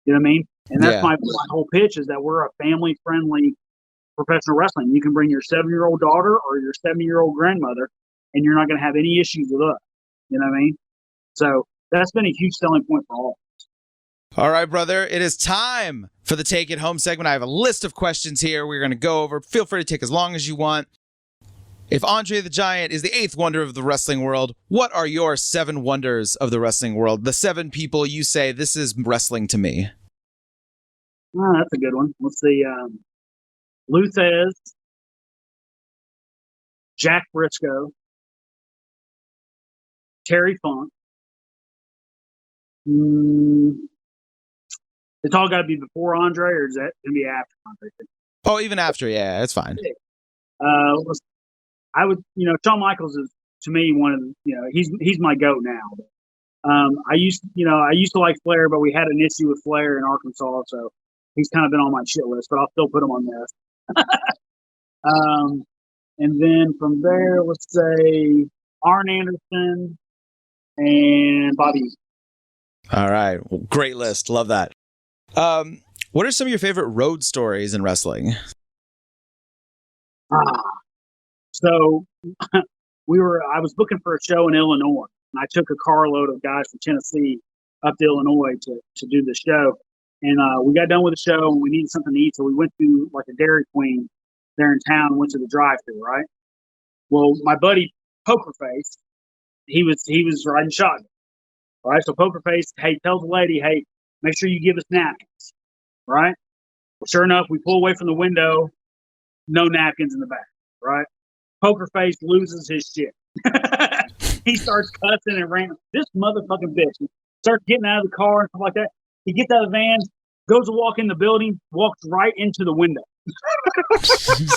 You know what I mean? And that's my whole pitch is that we're a family-friendly professional wrestling. You can bring your 7-year-old daughter or your 70-year-old grandmother, and you're not going to have any issues with us. You know what I mean? So that's been a huge selling point for all. All right, brother. It is time for the Take It Home segment. I have a list of questions here we're going to go over. Feel free to take as long as you want. If Andre the Giant is the 8th wonder of the wrestling world, what are your 7 wonders of the wrestling world? The 7 people you say, this is wrestling to me. Oh, that's a good one. Let's see. Luthez, Jack Briscoe, Terry Funk. It's all got to be before Andre, or is that going to be after Andre? Oh, even after, yeah, that's fine. I would, Shawn Michaels is to me one of the, he's my goat now. I used to like Flair, but we had an issue with Flair in Arkansas, so he's kind of been on my shit list, but I'll still put him on this. And then from there, let's say Arn Anderson and Bobby. All right. Well, great list. Love that. What are some of your favorite road stories in wrestling? So I was looking for a show in Illinois, and I took a carload of guys from Tennessee up to Illinois to do the show. And we got done with the show, and we needed something to eat, so we went to like a Dairy Queen there in town and went to the drive-thru, right? Well, my buddy Poker Face, he was riding shotgun, right? So Poker Face, hey, tells the lady, hey, make sure you give us napkins, right? Well, sure enough, we pull away from the window, no napkins in the back, right? Poker Face loses his shit. He starts cussing and ranting. This motherfucking bitch. He starts getting out of the car and stuff like that. He gets out of the van, goes to walk in the building, walks right into the window.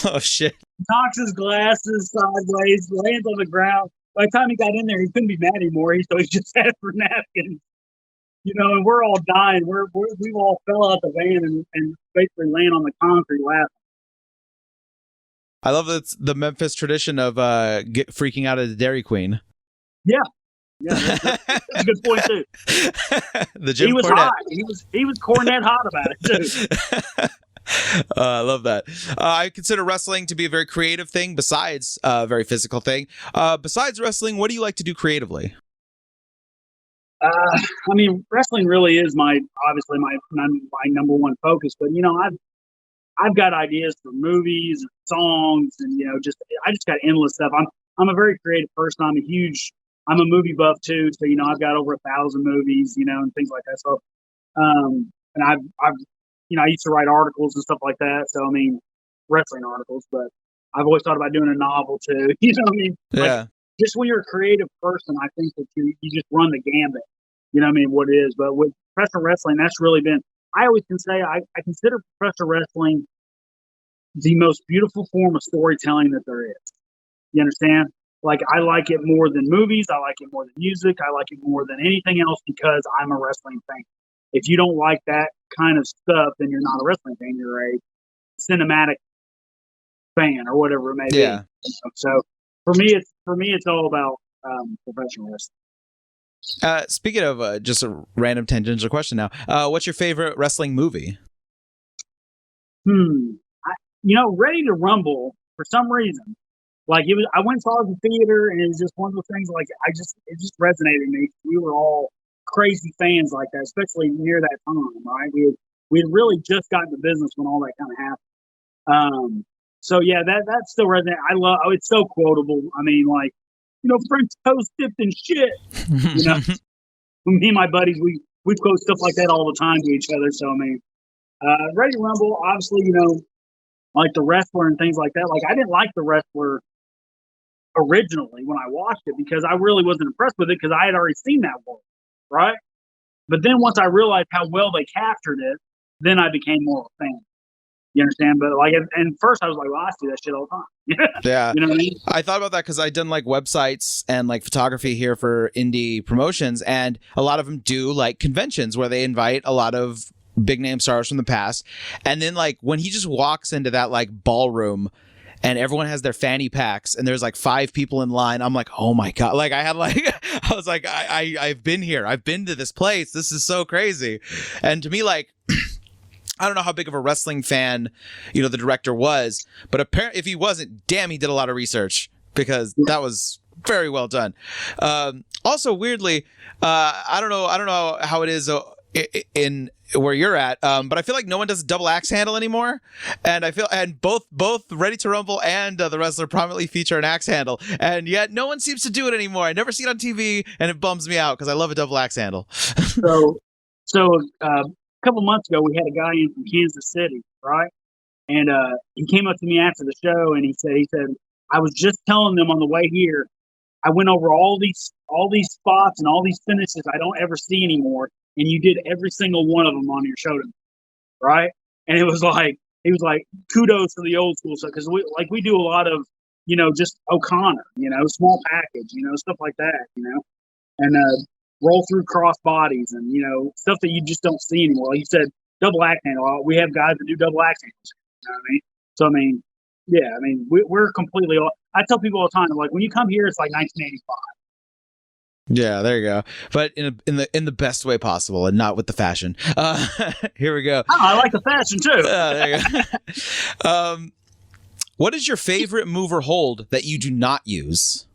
Oh, shit. Knocks his glasses sideways, lands on the ground. By the time he got in there, he couldn't be mad anymore. So he just asked for napkins. And we're all dying. We all fell out the van and basically laying on the concrete laughing. I love that the Memphis tradition of freaking out at the Dairy Queen. Yeah, that's a good point too. The Jim he was Cornette. hot. He was Cornette hot about it too. I love that. I consider wrestling to be a very creative thing, besides a very physical thing. Besides wrestling, what do you like to do creatively? Wrestling really is obviously my number one focus. But I've got ideas for movies and songs, and I just got endless stuff. I'm a very creative person. I'm a movie buff too, so I've got over 1,000 movies, and things like that. So, and I used to write articles and stuff like that. So wrestling articles, but I've always thought about doing a novel too. You know what I mean? Yeah. Just when you're a creative person, I think that you just run the gambit. You know what I mean? What it is, but with professional wrestling, that's really been. I always can say I consider professional wrestling the most beautiful form of storytelling that there is. You understand? Like, I like it more than movies. I like it more than music. I like it more than anything else because I'm a wrestling fan. If you don't like that kind of stuff, then you're not a wrestling fan. You're a cinematic fan or whatever it may be. So for me, it's all about professional wrestling. Speaking of just a random tangential question now, what's your favorite wrestling movie? Ready to Rumble, for some reason, like it was. I went and saw it in the theater, and it was just one of those things. Like it just resonated with me. We were all crazy fans like that, especially near that time, right? We had really just gotten to business when all that kind of happened. So yeah, that still resonates. I love. Oh, it's so quotable. French toast dipped in shit. Me and my buddies, we quote stuff like that all the time to each other. So Ready to Rumble, obviously, like the wrestler and things like that. Like, I didn't like the wrestler originally when I watched it because I really wasn't impressed with it because I had already seen that world, right? But then once I realized how well they captured it, then I became more of a fan. You understand? But like, and first I was like, well, I see that shit all the time. Yeah. You know what I mean? I thought about that because I'd done like websites and like photography here for indie promotions, and a lot of them do like conventions where they invite a lot of big name stars from the past. And then like when he just walks into that like ballroom and everyone has their fanny packs and there's like 5 people in line, I'm like, oh my God. Like I had like, I was like, I've been here. I've been to this place. This is so crazy. And to me, like, I don't know how big of a wrestling fan, the director was, but apparently if he wasn't, damn, he did a lot of research because that was very well done. Also, weirdly, I don't know how it is in where you're at, but I feel like no one does a double axe handle anymore, and both Ready to Rumble and the wrestler prominently feature an axe handle, and yet no one seems to do it anymore. I never see it on TV, and it bums me out because I love a double axe handle. So a couple months ago, we had a guy in from Kansas City, right? And he came up to me after the show, and he said, I was just telling them on the way here, I went over all these spots and all these finishes I don't ever see anymore, and you did every single one of them on your show to me, right? And he was like, kudos to the old school stuff, because we do a lot of, just O'Connor, small package, stuff like that, and roll through cross bodies and stuff that you just don't see anymore. Like you said, double axe handle. We have guys that do double axe handles. You know what I mean? So I mean, yeah, I mean we're completely. I tell people all the time, like when you come here, it's like 1985. Yeah, there you go. But in the best way possible, and not with the fashion. Here we go. Oh, I like the fashion too. There you go. What is your favorite move or hold that you do not use?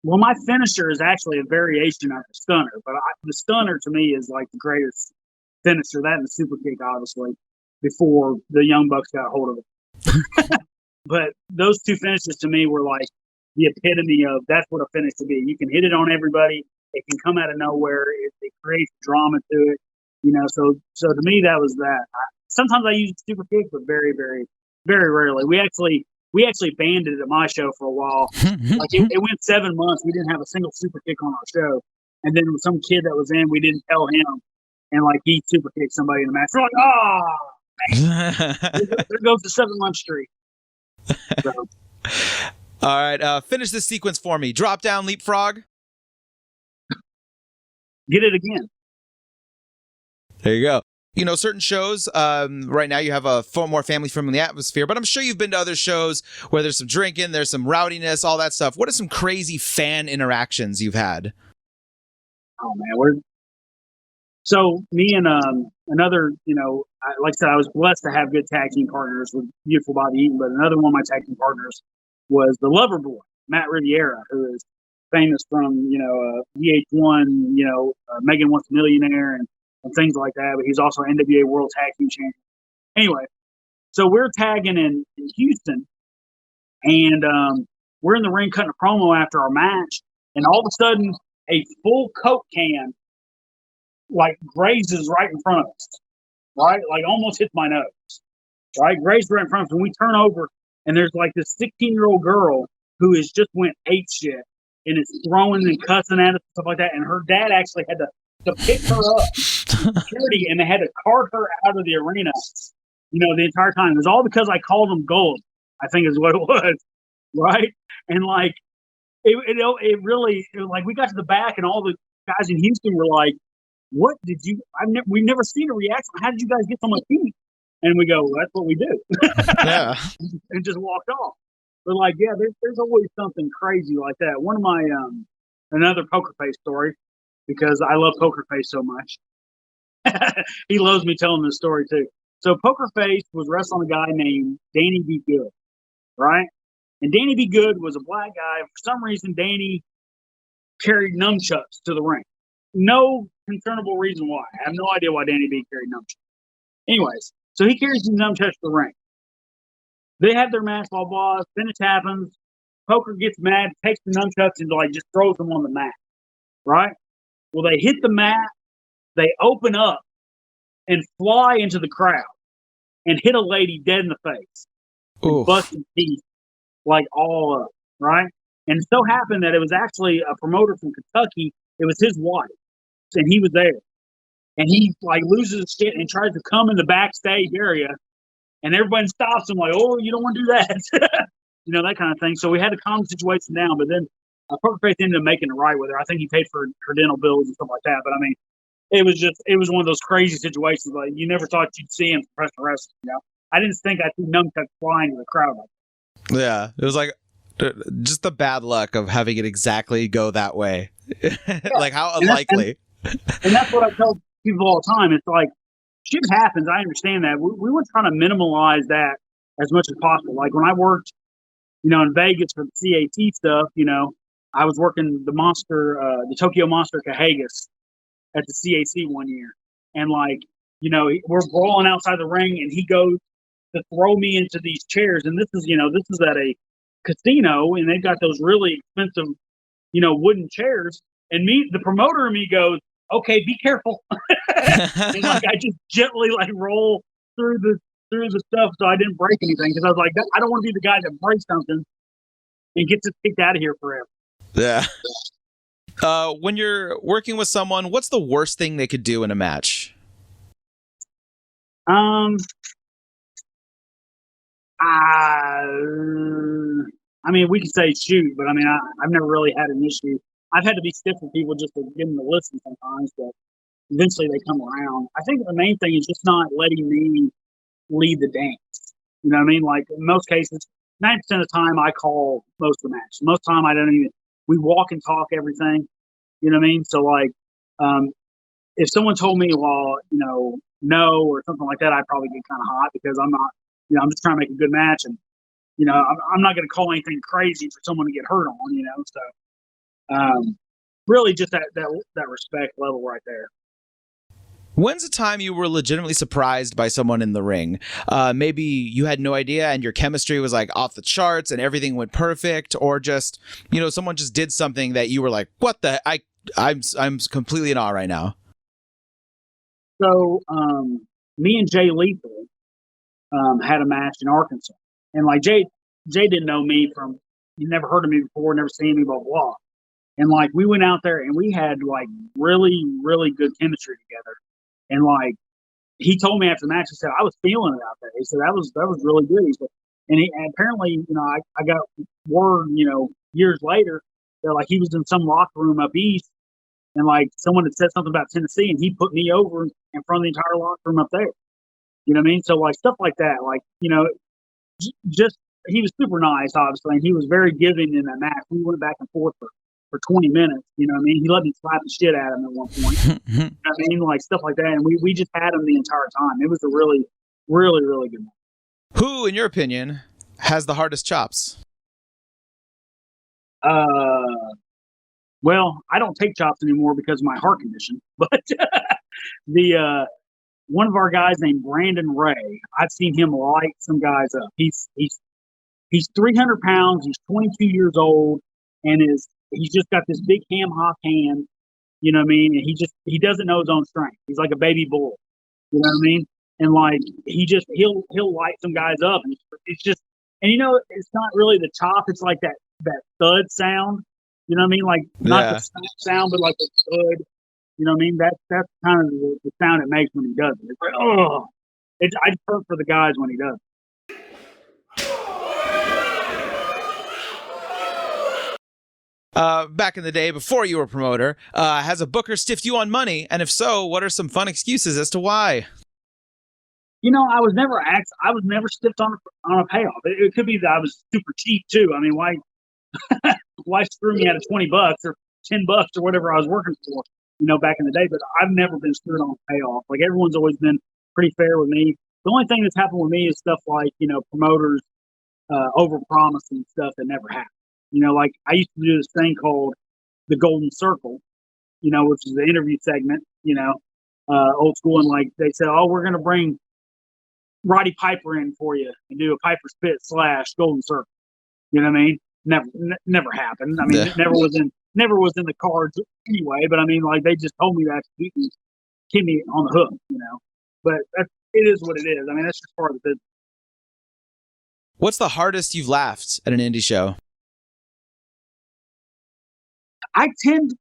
Well, my finisher is actually a variation of the stunner, but the stunner to me is like the greatest finisher. That and the super kick, obviously, before the Young Bucks got a hold of it. But those two finishes to me were like the epitome of that's what a finish should be. You can hit it on everybody. It can come out of nowhere. It creates drama to it. So to me, that was that. Sometimes I use super kick, but very, very, very rarely. We actually banned it at my show for a while. Like it went 7 months. We didn't have a single super kick on our show. And then some kid that was in, we didn't tell him. And like he super kicked somebody in the match. We're like, there goes the 7-month streak. So. All right. Finish this sequence for me. Drop down, leapfrog. Get it again. There you go. Certain shows, right now you have a far more family-friendly atmosphere, but I'm sure you've been to other shows where there's some drinking, there's some rowdiness, all that stuff. What are some crazy fan interactions you've had? Oh, man. So me and another, like I said, I was blessed to have good tag team partners with Beautiful Bobby Eaton, but another one of my tag team partners was the Lover Boy, Matt Riviera, who is famous from, VH1, Megan Wants a Millionaire, and things like that, but he's also NWA World Tag Team Champion. Anyway, so we're tagging in Houston, and we're in the ring cutting a promo after our match, and all of a sudden, a full Coke can, like, grazes right in front of us, right? Like, almost hits my nose, right? Grazes right in front of us, and we turn over, and there's, like, this 16-year-old girl who has just went ape shit, and is throwing and cussing at us and stuff like that, and her dad actually had to pick her up, security, and they had to cart her out of the arena, the entire time. It was all because I called them gold, I think is what it was, right? And like, it really, like, we got to the back, and all the guys in Houston were like, "What did you? We've never seen a reaction. How did you guys get so much heat?" And we go, well, "That's what we do." Yeah, and just walked off. But like, yeah, there's always something crazy like that. One of my another Poker Face story, because I love Poker Face so much. He loves me telling this story too. So Poker Face was wrestling a guy named Danny B. Good, right? And Danny B. Good was a black guy. For some reason, Danny carried nunchucks to the ring. No concernable reason why. I have no idea why Danny B. carried nunchucks. Anyways, so he carries these nunchucks to the ring. They have their match, blah, blah. Finish happens. Poker gets mad, takes the nunchucks, and like just throws them on the mat, right? Well, they hit the mat, they open up and fly into the crowd and hit a lady dead in the face. Busting teeth, like all up, right? And it so happened that it was actually a promoter from Kentucky. It was his wife. and he was there. And he like loses his shit and tries to come in the backstage area, and everybody stops him like, "Oh, you don't want to do that," that kind of thing. So we had to calm the situation down. But then Poker Faith ended up making it right with her. I think he paid for her dental bills and stuff like that. But I mean, it was one of those crazy situations like you never thought you'd see in professional wrestling. I didn't think I'd see nunchucks flying to the crowd. Yeah, it was like just the bad luck of having it exactly go that way. Like how unlikely. And that's what I tell people all the time. It's like shit happens. I understand that. We were trying to minimalize that as much as possible. Like when I worked, in Vegas for the CAT stuff, I was working the Tokyo Monster Cahagas at the CAC one year. And like, we're brawling outside the ring and he goes to throw me into these chairs. And this is at a casino and they've got those really expensive, wooden chairs. And the promoter of me goes, "Okay, be careful." And like I just gently like roll through the stuff so I didn't break anything because I was like, I don't want to be the guy that breaks something and gets it kicked out of here forever. Yeah. When you're working with someone, what's the worst thing they could do in a match? I mean, we could say shoot, but I mean, I've never really had an issue. I've had to be stiff with people just to get them to listen sometimes, but eventually they come around. I think the main thing is just not letting me lead the dance. You know what I mean? Like in most cases, 90% of the time I call most of the match. Most of the time I don't even, we walk and talk everything. You know what I mean? So like, if someone told me, well, no, or something like that, I'd probably get kind of hot because I'm not, I'm just trying to make a good match. And, I'm not going to call anything crazy for someone to get hurt on, So really just that respect level right there. When's the time you were legitimately surprised by someone in the ring? Maybe you had no idea and your chemistry was like off the charts and everything went perfect, or just, someone just did something that you were like, what the, I'm completely in awe right now. So, me and Jay Lethal, had a match in Arkansas, and like Jay didn't know me he never heard of me before, never seen me, blah, blah. And like, we went out there and we had like really, really good chemistry together. And like, he told me after the match, he said, I was feeling it out there. He said, that was really good. He said, and apparently, I got word, years later that like he was in some locker room up east and like someone had said something about Tennessee and he put me over in front of the entire locker room up there. You know what I mean? So like stuff like that, like, just, he was super nice, obviously, and he was very giving in that match. We went back and forth for 20 minutes. You know what I mean? He let me slap the shit out of him at one point. You know what I mean? Like stuff like that. And we just had him the entire time. It was a really, really, really good match. Who, in your opinion, has the hardest chops? Well, I don't take chops anymore because of my heart condition. But one of our guys named Brandon Ray, I've seen him light some guys up. He's 300 pounds. He's 22 years old, and he's just got this big ham hock hand. You know what I mean? And he doesn't know his own strength. He's like a baby bull. You know what I mean? And like he'll light some guys up, and it's just, and it's not really the chop. It's like that thud sound. You know what I mean? Like not the smack sound, but like the thud. You know what I mean? That's kind of the sound it makes when he does it. It's like, oh, I just hurt for the guys when he does it. Back in the day, before you were a promoter, has a booker stiffed you on money? And if so, what are some fun excuses as to why? I was never stiffed on a payoff. It could be that I was super cheap too. I mean, why screw me out of $20 or $10 or whatever I was working for, back in the day. But I've never been screwed on a payoff. Like everyone's always been pretty fair with me. The only thing that's happened with me is stuff like, promoters over-promising stuff that never happened. Like I used to do this thing called the Golden Circle, which is the interview segment, old school. And like they said, oh, we're going to bring Roddy Piper in for you and do a Piper Spit / Golden Circle. You know what I mean? Never happened. I mean, it never was in the cards anyway. But I mean, like they just told me that to keep me on the hook, But it is what it is. I mean, that's just part of the business. What's the hardest you've laughed at an indie show? I tend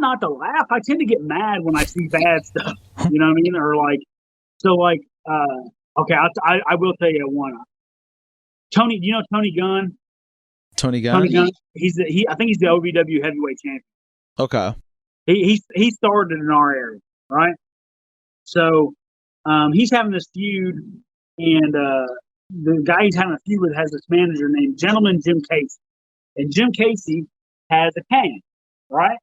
not to laugh. I tend to get mad when I see bad stuff. You know what I mean? Or like, so like, okay, I will tell you one. Tony, do you know Tony Gunn? Tony Tony Gunn? Gunn. I think he's the OVW heavyweight champion. Okay. He started in our area, right? So he's having this feud, and the guy he's having a feud with has this manager named Gentleman Jim Casey, and Jim Casey has a cane, right?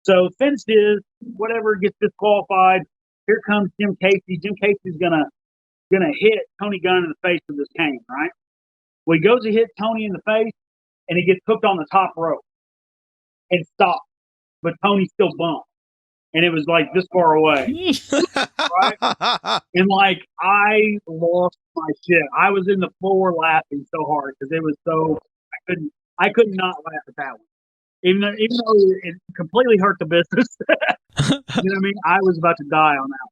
So Fence is whatever gets disqualified. Here comes Jim Casey. Jim Casey's gonna hit Tony Gunn in the face with this cane, right? Well, he goes to hit Tony in the face, and he gets hooked on the top rope and stops, but Tony still bumped, and it was like this far away, right? And like I lost my shit. I was in the floor laughing so hard because it was so I could not laugh at that one. Even though it completely hurt the business. You know what I mean? I was about to die on that one.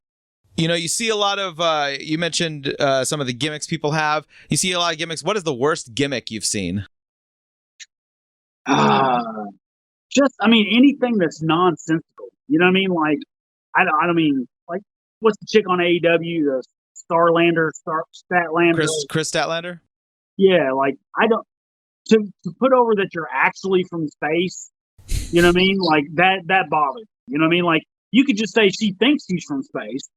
You know, you see a lot of, you mentioned some of the gimmicks people have. You see a lot of gimmicks. What is the worst gimmick you've seen? Anything that's nonsensical. You know what I mean? Like, I don't mean, like, what's the chick on AEW? The Statlander? Chris Statlander? Yeah, like, to put over that you're actually from space, you know what I mean? Like, that bothers me. You know what I mean? Like, you could just say she thinks she's from space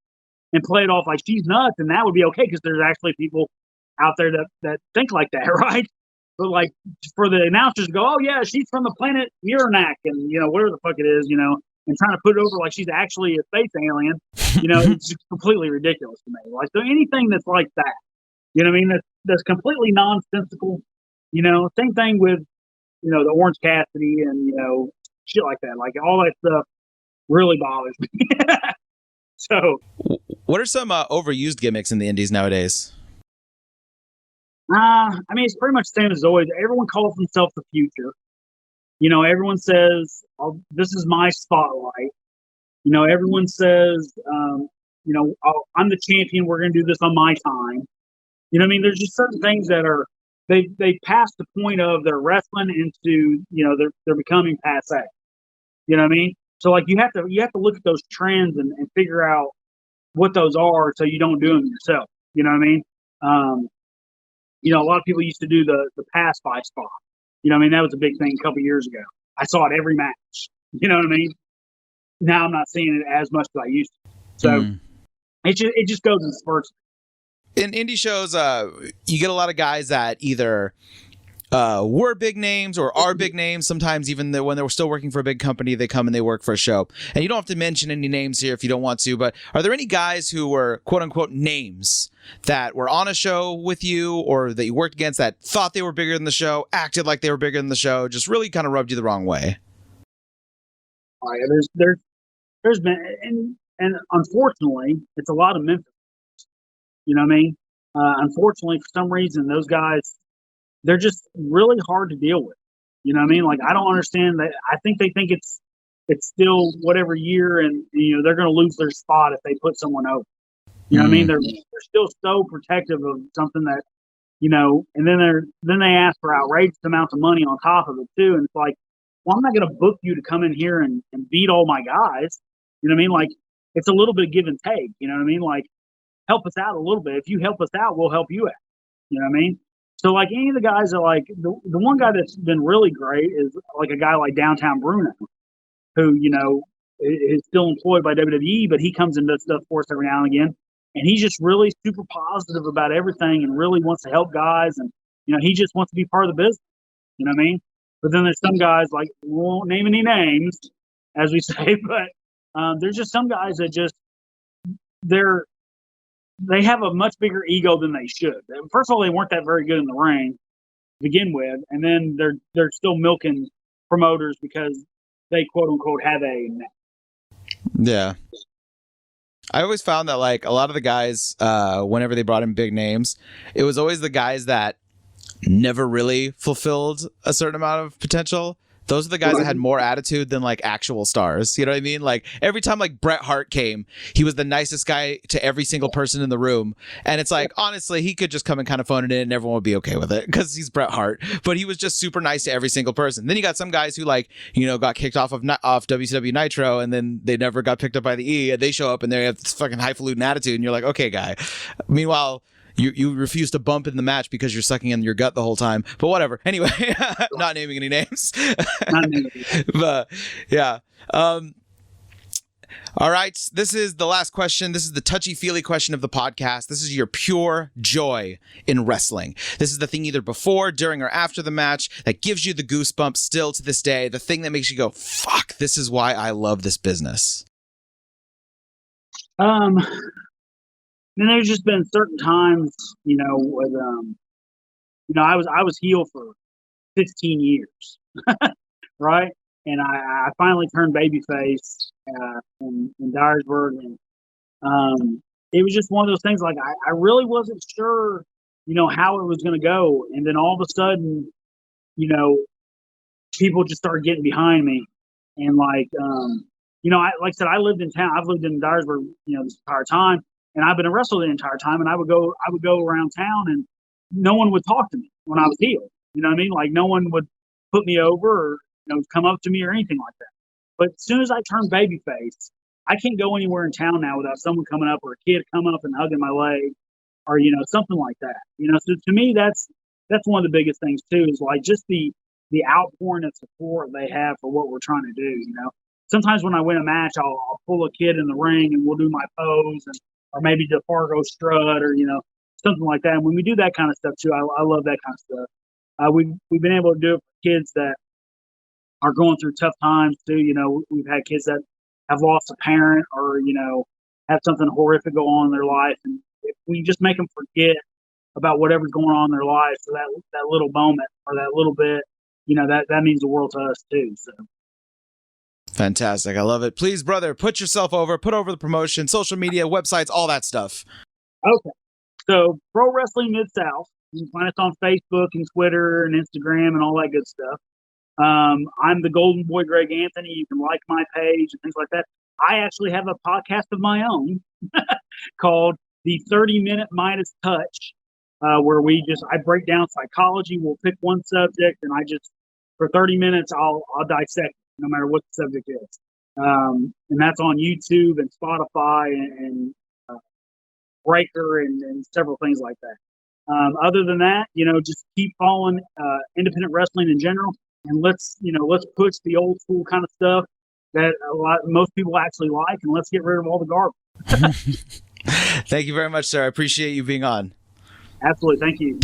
and play it off like she's nuts, and that would be okay because there's actually people out there that think like that, right? But like for the announcers to go, oh yeah, she's from the planet Uranak, and whatever the fuck it is, and trying to put it over like she's actually a space alien, it's just completely ridiculous to me. Like, so anything that's like that, you know what I mean? That's completely nonsensical. Same thing with the Orange Cassidy and shit like that. Like all that stuff really bothers me. So, what are some overused gimmicks in the indies nowadays? It's pretty much the same as always. Everyone calls themselves the future. Everyone says, oh, this is my spotlight. Everyone says, I'm the champion. We're going to do this on my time. You know what I mean? There's just certain things that are, they pass the point of their wrestling into, they're becoming passe. You know what I mean? So like you have to look at those trends and figure out what those are so you don't do them yourself. You know what I mean? A lot of people used to do the pass by spot. You know what I mean? That was a big thing a couple years ago. I saw it every match. You know what I mean? Now I'm not seeing it as much as I used to. So it just goes in spurts. In indie shows, you get a lot of guys that either were big names or are big names. Sometimes even when they were still working for a big company, they come and they work for a show. And you don't have to mention any names here if you don't want to, but are there any guys who were quote unquote names that were on a show with you or that you worked against that thought they were bigger than the show, acted like they were bigger than the show, just really kind of rubbed you the wrong way? Oh, yeah, there's been, and unfortunately, it's a lot of Memphis. You know what I mean? Unfortunately, for some reason, those guys, they're just really hard to deal with. You know what I mean? Like, I don't understand that. I think they think it's still whatever year, and they're going to lose their spot if they put someone over. You know what I mean? They're still so protective of something that, and then they ask for outrageous amounts of money on top of it too. And it's like, well, I'm not going to book you to come in here and beat all my guys. You know what I mean? Like, it's a little bit of give and take. You know what I mean? Like, help us out a little bit. If you help us out, we'll help you out. You know what I mean? So like any of the guys are like the one guy that's been really great is like a guy like Downtown Bruno, who is still employed by WWE, but he comes and does stuff for us every now and again, and he's just really super positive about everything and really wants to help guys, and he just wants to be part of the business. You know what I mean? But then there's some guys like, we won't name any names, as we say, but there's just some guys that just they have a much bigger ego than they should. First of all, they weren't that very good in the ring to begin with, and then they're still milking promoters because they quote unquote have a name. Yeah. I always found that like a lot of the guys, whenever they brought in big names, it was always the guys that never really fulfilled a certain amount of potential. Those are the guys that had more attitude than like actual stars. You know what I mean? Like every time like Bret Hart came, he was the nicest guy to every single person in the room. And it's like, honestly, he could just come and kind of phone it in and everyone would be okay with it because he's Bret Hart. But he was just super nice to every single person. Then you got some guys who like, you know, got kicked off WCW Nitro and then they never got picked up by the E, and they show up and they have this fucking highfalutin attitude and you're like, okay, guy. Meanwhile, you refuse to bump in the match because you're sucking in your gut the whole time. But whatever. Anyway, not naming any names. But yeah. All right. This is the last question. This is the touchy-feely question of the podcast. This is your pure joy in wrestling. This is the thing either before, during, or after the match that gives you the goosebumps still to this day. The thing that makes you go, fuck, this is why I love this business. And there's just been certain times, you know, with, you know, I was heel for 15 years, right? And I finally turned babyface in Dyersburg, and it was just one of those things. Like I really wasn't sure, you know, how it was going to go, and then all of a sudden, you know, people just started getting behind me, and like, you know, like I said, I lived in town. I've lived in Dyersburg, you know, this entire time. And I've been a wrestler the entire time, and I would go around town, and no one would talk to me when I was heel. You know what I mean? Like no one would put me over or, you know, come up to me or anything like that. But as soon as I turned babyface, I can't go anywhere in town now without someone coming up or a kid coming up and hugging my leg, or, you know, something like that. You know, so to me, that's one of the biggest things too, is like just the outpouring of support they have for what we're trying to do. You know, sometimes when I win a match, I'll pull a kid in the ring and we'll do my pose, and or maybe the Fargo strut, or, you know, something like that. And when we do that kind of stuff too, I love that kind of stuff. We've been able to do it for kids that are going through tough times too. You know, we've had kids that have lost a parent, or, you know, have something horrific go on in their life, and if we just make them forget about whatever's going on in their life for that little moment or that little bit, you know, that means the world to us too. So. Fantastic. I love it. Please, brother, put yourself over, put over the promotion, social media, websites, all that stuff. Okay. So Pro Wrestling Mid-South, you can find us on Facebook and Twitter and Instagram and all that good stuff. I'm the Golden Boy Greg Anthony. You can like my page and things like that. I actually have a podcast of my own called the 30-Minute Midas Touch, where I break down psychology. We'll pick one subject, and for 30 minutes, I'll dissect no matter what the subject is. And that's on YouTube and Spotify and Breaker and several things like that. Other than that, you know, just keep following independent wrestling in general, and let's push the old school kind of stuff that most people actually like, and let's get rid of all the garbage. Thank you very much, sir. I appreciate you being on. Absolutely. Thank you.